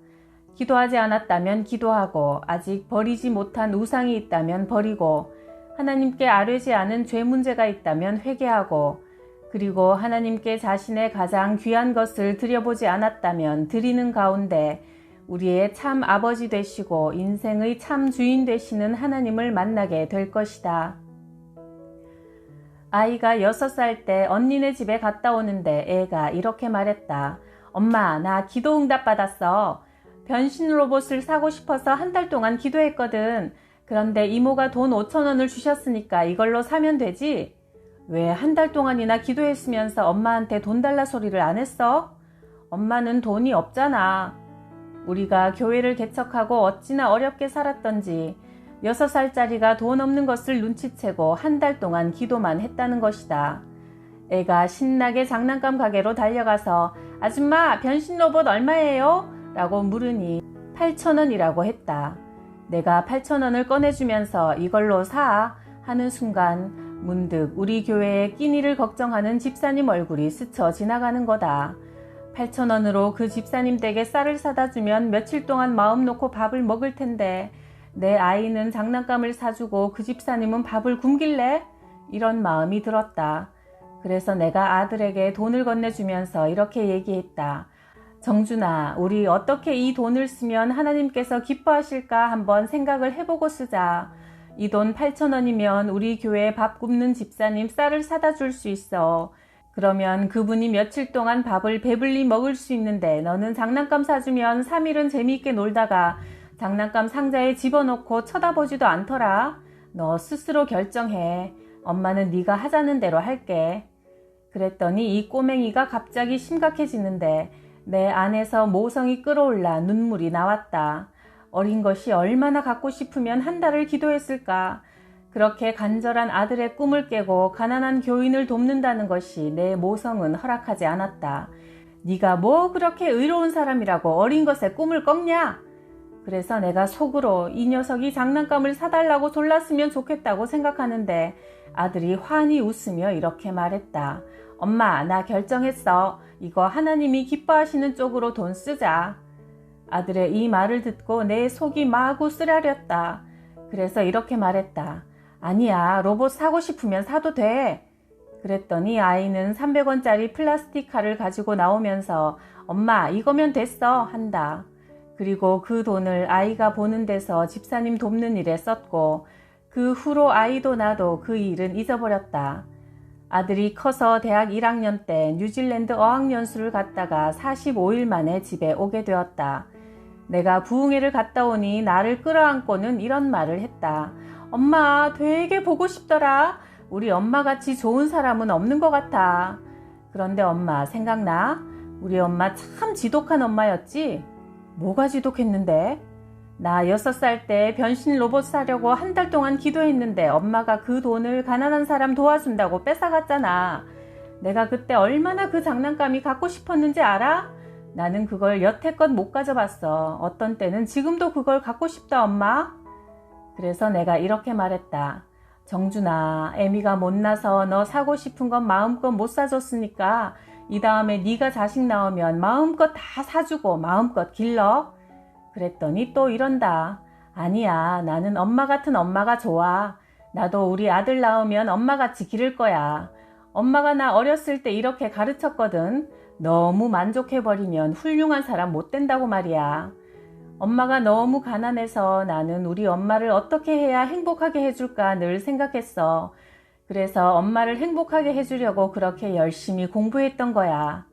기도하지 않았다면 기도하고 아직 버리지 못한 우상이 있다면 버리고 하나님께 아뢰지 않은 죄 문제가 있다면 회개하고 그리고 하나님께 자신의 가장 귀한 것을 드려보지 않았다면 드리는 가운데 우리의 참 아버지 되시고 인생의 참 주인 되시는 하나님을 만나게 될 것이다. 아이가 6살 때 언니네 집에 갔다 오는데 애가 이렇게 말했다. 엄마, 나 기도 응답 받았어. 변신 로봇을 사고 싶어서 한 달 동안 기도했거든. 그런데 이모가 돈 5,000원을 주셨으니까 이걸로 사면 되지? 왜 한 달 동안이나 기도했으면서 엄마한테 돈 달라 소리를 안 했어? 엄마는 돈이 없잖아. 우리가 교회를 개척하고 어찌나 어렵게 살았던지 6살짜리가 돈 없는 것을 눈치채고 한 달 동안 기도만 했다는 것이다. 애가 신나게 장난감 가게로 달려가서 아줌마 변신 로봇 얼마예요? 라고 물으니 8,000원이라고 했다. 내가 8,000원을 꺼내주면서 이걸로 사 하는 순간 문득 우리 교회의 끼니를 걱정하는 집사님 얼굴이 스쳐 지나가는 거다. 8,000원으로 그 집사님 댁에 쌀을 사다 주면 며칠 동안 마음 놓고 밥을 먹을 텐데 내 아이는 장난감을 사주고 그 집사님은 밥을 굶길래? 이런 마음이 들었다. 그래서 내가 아들에게 돈을 건네주면서 이렇게 얘기했다. 정준아, 우리 어떻게 이 돈을 쓰면 하나님께서 기뻐하실까 한번 생각을 해보고 쓰자. 이 돈 8,000원이면 우리 교회 밥 굶는 집사님 쌀을 사다 줄 수 있어. 그러면 그분이 며칠 동안 밥을 배불리 먹을 수 있는데 너는 장난감 사주면 3일은 재미있게 놀다가 장난감 상자에 집어넣고 쳐다보지도 않더라. 너 스스로 결정해. 엄마는 네가 하자는 대로 할게. 그랬더니 이 꼬맹이가 갑자기 심각해지는데 내 안에서 모성이 끓어올라 눈물이 나왔다. 어린 것이 얼마나 갖고 싶으면 한 달을 기도했을까. 그렇게 간절한 아들의 꿈을 깨고 가난한 교인을 돕는다는 것이 내 모성은 허락하지 않았다. 네가 뭐 그렇게 의로운 사람이라고 어린 것에 꿈을 꺾냐? 그래서 내가 속으로 이 녀석이 장난감을 사달라고 졸랐으면 좋겠다고 생각하는데 아들이 환히 웃으며 이렇게 말했다. 엄마, 나 결정했어. 이거 하나님이 기뻐하시는 쪽으로 돈 쓰자. 아들의 이 말을 듣고 내 속이 마구 쓰라렸다. 그래서 이렇게 말했다. 아니야, 로봇 사고 싶으면 사도 돼. 그랬더니 아이는 300원짜리 플라스틱 칼을 가지고 나오면서 엄마, 이거면 됐어 한다. 그리고 그 돈을 아이가 보는 데서 집사님 돕는 일에 썼고 그 후로 아이도 나도 그 일은 잊어버렸다. 아들이 커서 대학 1학년 때 뉴질랜드 어학연수를 갔다가 45일 만에 집에 오게 되었다. 내가 부흥회를 갔다 오니 나를 끌어안고는 이런 말을 했다. 엄마, 되게 보고 싶더라. 우리 엄마같이 좋은 사람은 없는 것 같아. 그런데 엄마 생각나? 우리 엄마 참 지독한 엄마였지? 뭐가 지독했는데? 나 6살 때 변신 로봇 사려고 한 달 동안 기도했는데 엄마가 그 돈을 가난한 사람 도와준다고 뺏어갔잖아. 내가 그때 얼마나 그 장난감이 갖고 싶었는지 알아? 나는 그걸 여태껏 못 가져봤어. 어떤 때는 지금도 그걸 갖고 싶다, 엄마. 그래서 내가 이렇게 말했다. 정준아, 애미가 못나서 너 사고 싶은 건 마음껏 못 사줬으니까 이 다음에 네가 자식 나오면 마음껏 다 사주고 마음껏 길러. 그랬더니 또 이런다. 아니야, 나는 엄마 같은 엄마가 좋아. 나도 우리 아들 낳으면 엄마같이 기를 거야. 엄마가 나 어렸을 때 이렇게 가르쳤거든. 너무 만족해버리면 훌륭한 사람 못 된다고 말이야. 엄마가 너무 가난해서 나는 우리 엄마를 어떻게 해야 행복하게 해줄까 늘 생각했어. 그래서 엄마를 행복하게 해주려고 그렇게 열심히 공부했던 거야.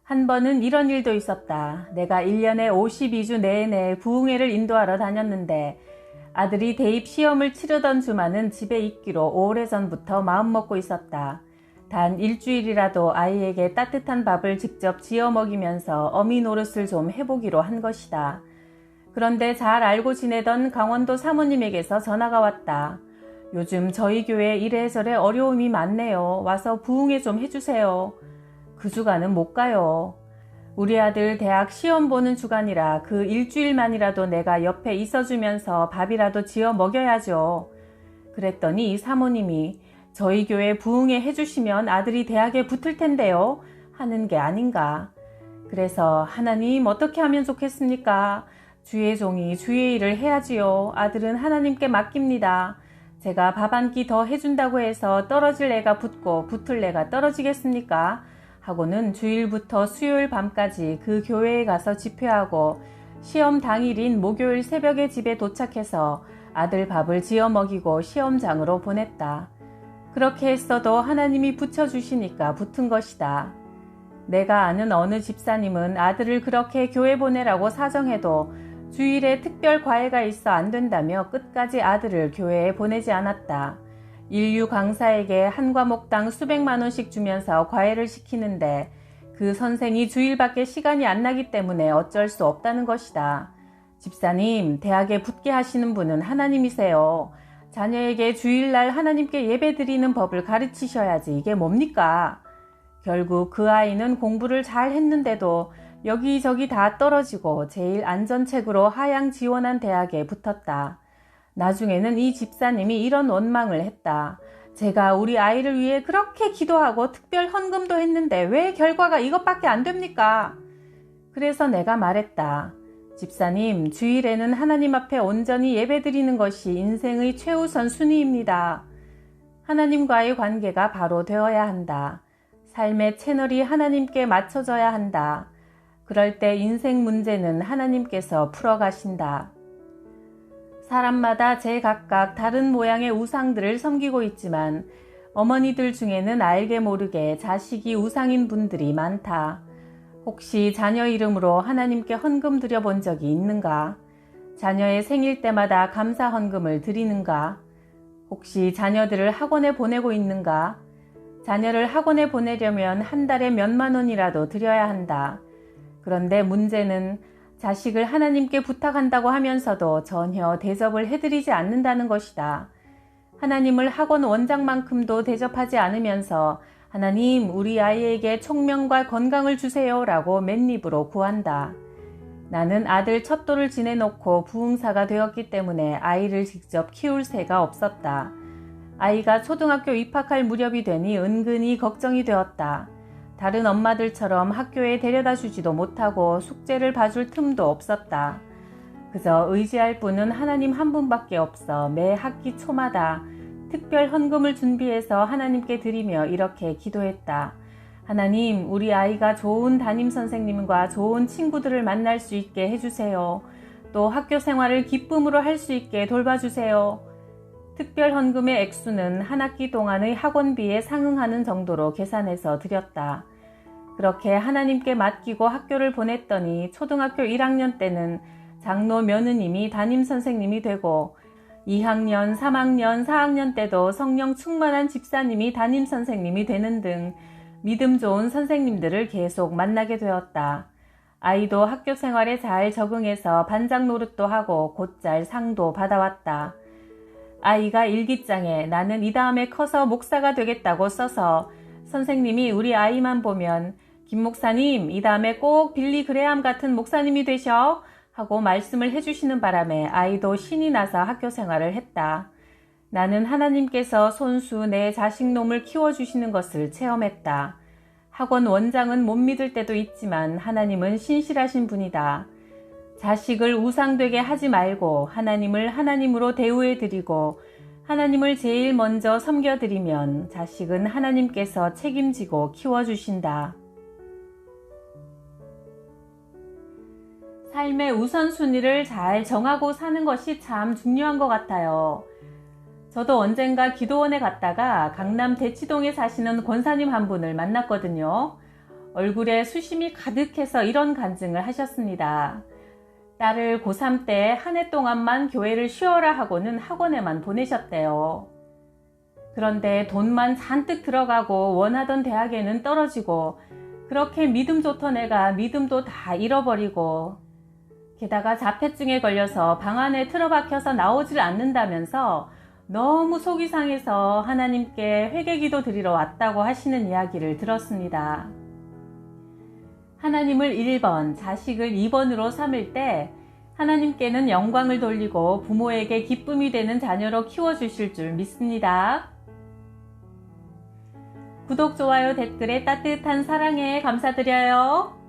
한 번은 이런 일도 있었다. 내가 1년에 52주 내내 부흥회를 인도하러 다녔는데 아들이 대입 시험을 치르던 주말은 집에 있기로 오래전부터 마음먹고 있었다. 단 일주일이라도 아이에게 따뜻한 밥을 직접 지어 먹이면서 어미 노릇을 좀 해보기로 한 것이다. 그런데 잘 알고 지내던 강원도 사모님에게서 전화가 왔다. 요즘 저희 교회에 이래저래 어려움이 많네요. 와서 부흥회 좀 해주세요. 그 주간은 못 가요. 우리 아들 대학 시험 보는 주간이라 그 일주일만이라도 내가 옆에 있어주면서 밥이라도 지어 먹여야죠. 그랬더니 이 사모님이 저희 교회 부흥회 해주시면 아들이 대학에 붙을 텐데요. 하는 게 아닌가. 그래서 하나님 어떻게 하면 좋겠습니까? 주의 종이 주의 일을 해야지요. 아들은 하나님께 맡깁니다. 제가 밥 한 끼 더 해준다고 해서 떨어질 애가 붙고 붙을 애가 떨어지겠습니까? 하고는 주일부터 수요일 밤까지 그 교회에 가서 집회하고 시험 당일인 목요일 새벽에 집에 도착해서 아들 밥을 지어 먹이고 시험장으로 보냈다. 그렇게 했어도 하나님이 붙여주시니까 붙은 것이다. 내가 아는 어느 집사님은 아들을 그렇게 교회 보내라고 사정해도 주일에 특별 과외가 있어 안 된다며 끝까지 아들을 교회에 보내지 않았다. 인류 강사에게 한 과목당 수백만 원씩 주면서 과외를 시키는데 그 선생이 주일밖에 시간이 안 나기 때문에 어쩔 수 없다는 것이다. 집사님, 대학에 붙게 하시는 분은 하나님이세요. 자녀에게 주일날 하나님께 예배드리는 법을 가르치셔야지 이게 뭡니까? 결국 그 아이는 공부를 잘 했는데도 여기저기 다 떨어지고 제일 안전책으로 하향 지원한 대학에 붙었다. 나중에는 이 집사님이 이런 원망을 했다. 제가 우리 아이를 위해 그렇게 기도하고 특별 헌금도 했는데 왜 결과가 이것밖에 안 됩니까? 그래서 내가 말했다. 집사님, 주일에는 하나님 앞에 온전히 예배드리는 것이 인생의 최우선 순위입니다. 하나님과의 관계가 바로 되어야 한다. 삶의 채널이 하나님께 맞춰져야 한다. 그럴 때 인생 문제는 하나님께서 풀어가신다. 사람마다 제각각 다른 모양의 우상들을 섬기고 있지만 어머니들 중에는 알게 모르게 자식이 우상인 분들이 많다. 혹시 자녀 이름으로 하나님께 헌금 드려본 적이 있는가? 자녀의 생일 때마다 감사 헌금을 드리는가? 혹시 자녀들을 학원에 보내고 있는가? 자녀를 학원에 보내려면 한 달에 몇만 원이라도 드려야 한다. 그런데 문제는 자식을 하나님께 부탁한다고 하면서도 전혀 대접을 해드리지 않는다는 것이다. 하나님을 학원 원장만큼도 대접하지 않으면서 하나님, 우리 아이에게 총명과 건강을 주세요 라고 맨입으로 구한다. 나는 아들 첫돌을 지내놓고 부흥사가 되었기 때문에 아이를 직접 키울 새가 없었다. 아이가 초등학교 입학할 무렵이 되니 은근히 걱정이 되었다. 다른 엄마들처럼 학교에 데려다 주지도 못하고 숙제를 봐줄 틈도 없었다. 그저 의지할 분은 하나님 한 분밖에 없어 매 학기 초마다 특별 헌금을 준비해서 하나님께 드리며 이렇게 기도했다. 하나님, 우리 아이가 좋은 담임 선생님과 좋은 친구들을 만날 수 있게 해주세요. 또 학교 생활을 기쁨으로 할 수 있게 돌봐주세요. 특별 헌금의 액수는 한 학기 동안의 학원비에 상응하는 정도로 계산해서 드렸다. 그렇게 하나님께 맡기고 학교를 보냈더니 초등학교 1학년 때는 장로 며느님이 담임 선생님이 되고 2학년, 3학년, 4학년 때도 성령 충만한 집사님이 담임 선생님이 되는 등 믿음 좋은 선생님들을 계속 만나게 되었다. 아이도 학교 생활에 잘 적응해서 반장 노릇도 하고 곧잘 상도 받아왔다. 아이가 일기장에 나는 이 다음에 커서 목사가 되겠다고 써서 선생님이 우리 아이만 보면 김 목사님, 이 다음에 꼭 빌리 그레함 같은 목사님이 되셔 하고 말씀을 해주시는 바람에 아이도 신이 나서 학교 생활을 했다. 나는 하나님께서 손수 내 자식놈을 키워주시는 것을 체험했다. 학원 원장은 못 믿을 때도 있지만 하나님은 신실하신 분이다. 자식을 우상되게 하지 말고 하나님을 하나님으로 대우해드리고 하나님을 제일 먼저 섬겨드리면 자식은 하나님께서 책임지고 키워주신다. 삶의 우선순위를 잘 정하고 사는 것이 참 중요한 것 같아요. 저도 언젠가 기도원에 갔다가 강남 대치동에 사시는 권사님 한 분을 만났거든요. 얼굴에 수심이 가득해서 이런 간증을 하셨습니다. 딸을 고3 때 한 해 동안만 교회를 쉬어라 하고는 학원에만 보내셨대요. 그런데 돈만 잔뜩 들어가고 원하던 대학에는 떨어지고 그렇게 믿음 좋던 애가 믿음도 다 잃어버리고 게다가 자폐증에 걸려서 방 안에 틀어박혀서 나오질 않는다면서 너무 속이 상해서 하나님께 회개기도 드리러 왔다고 하시는 이야기를 들었습니다. 하나님을 1번, 자식을 2번으로 삼을 때 하나님께는 영광을 돌리고 부모에게 기쁨이 되는 자녀로 키워주실 줄 믿습니다. 구독, 좋아요, 댓글에 따뜻한 사랑에 감사드려요.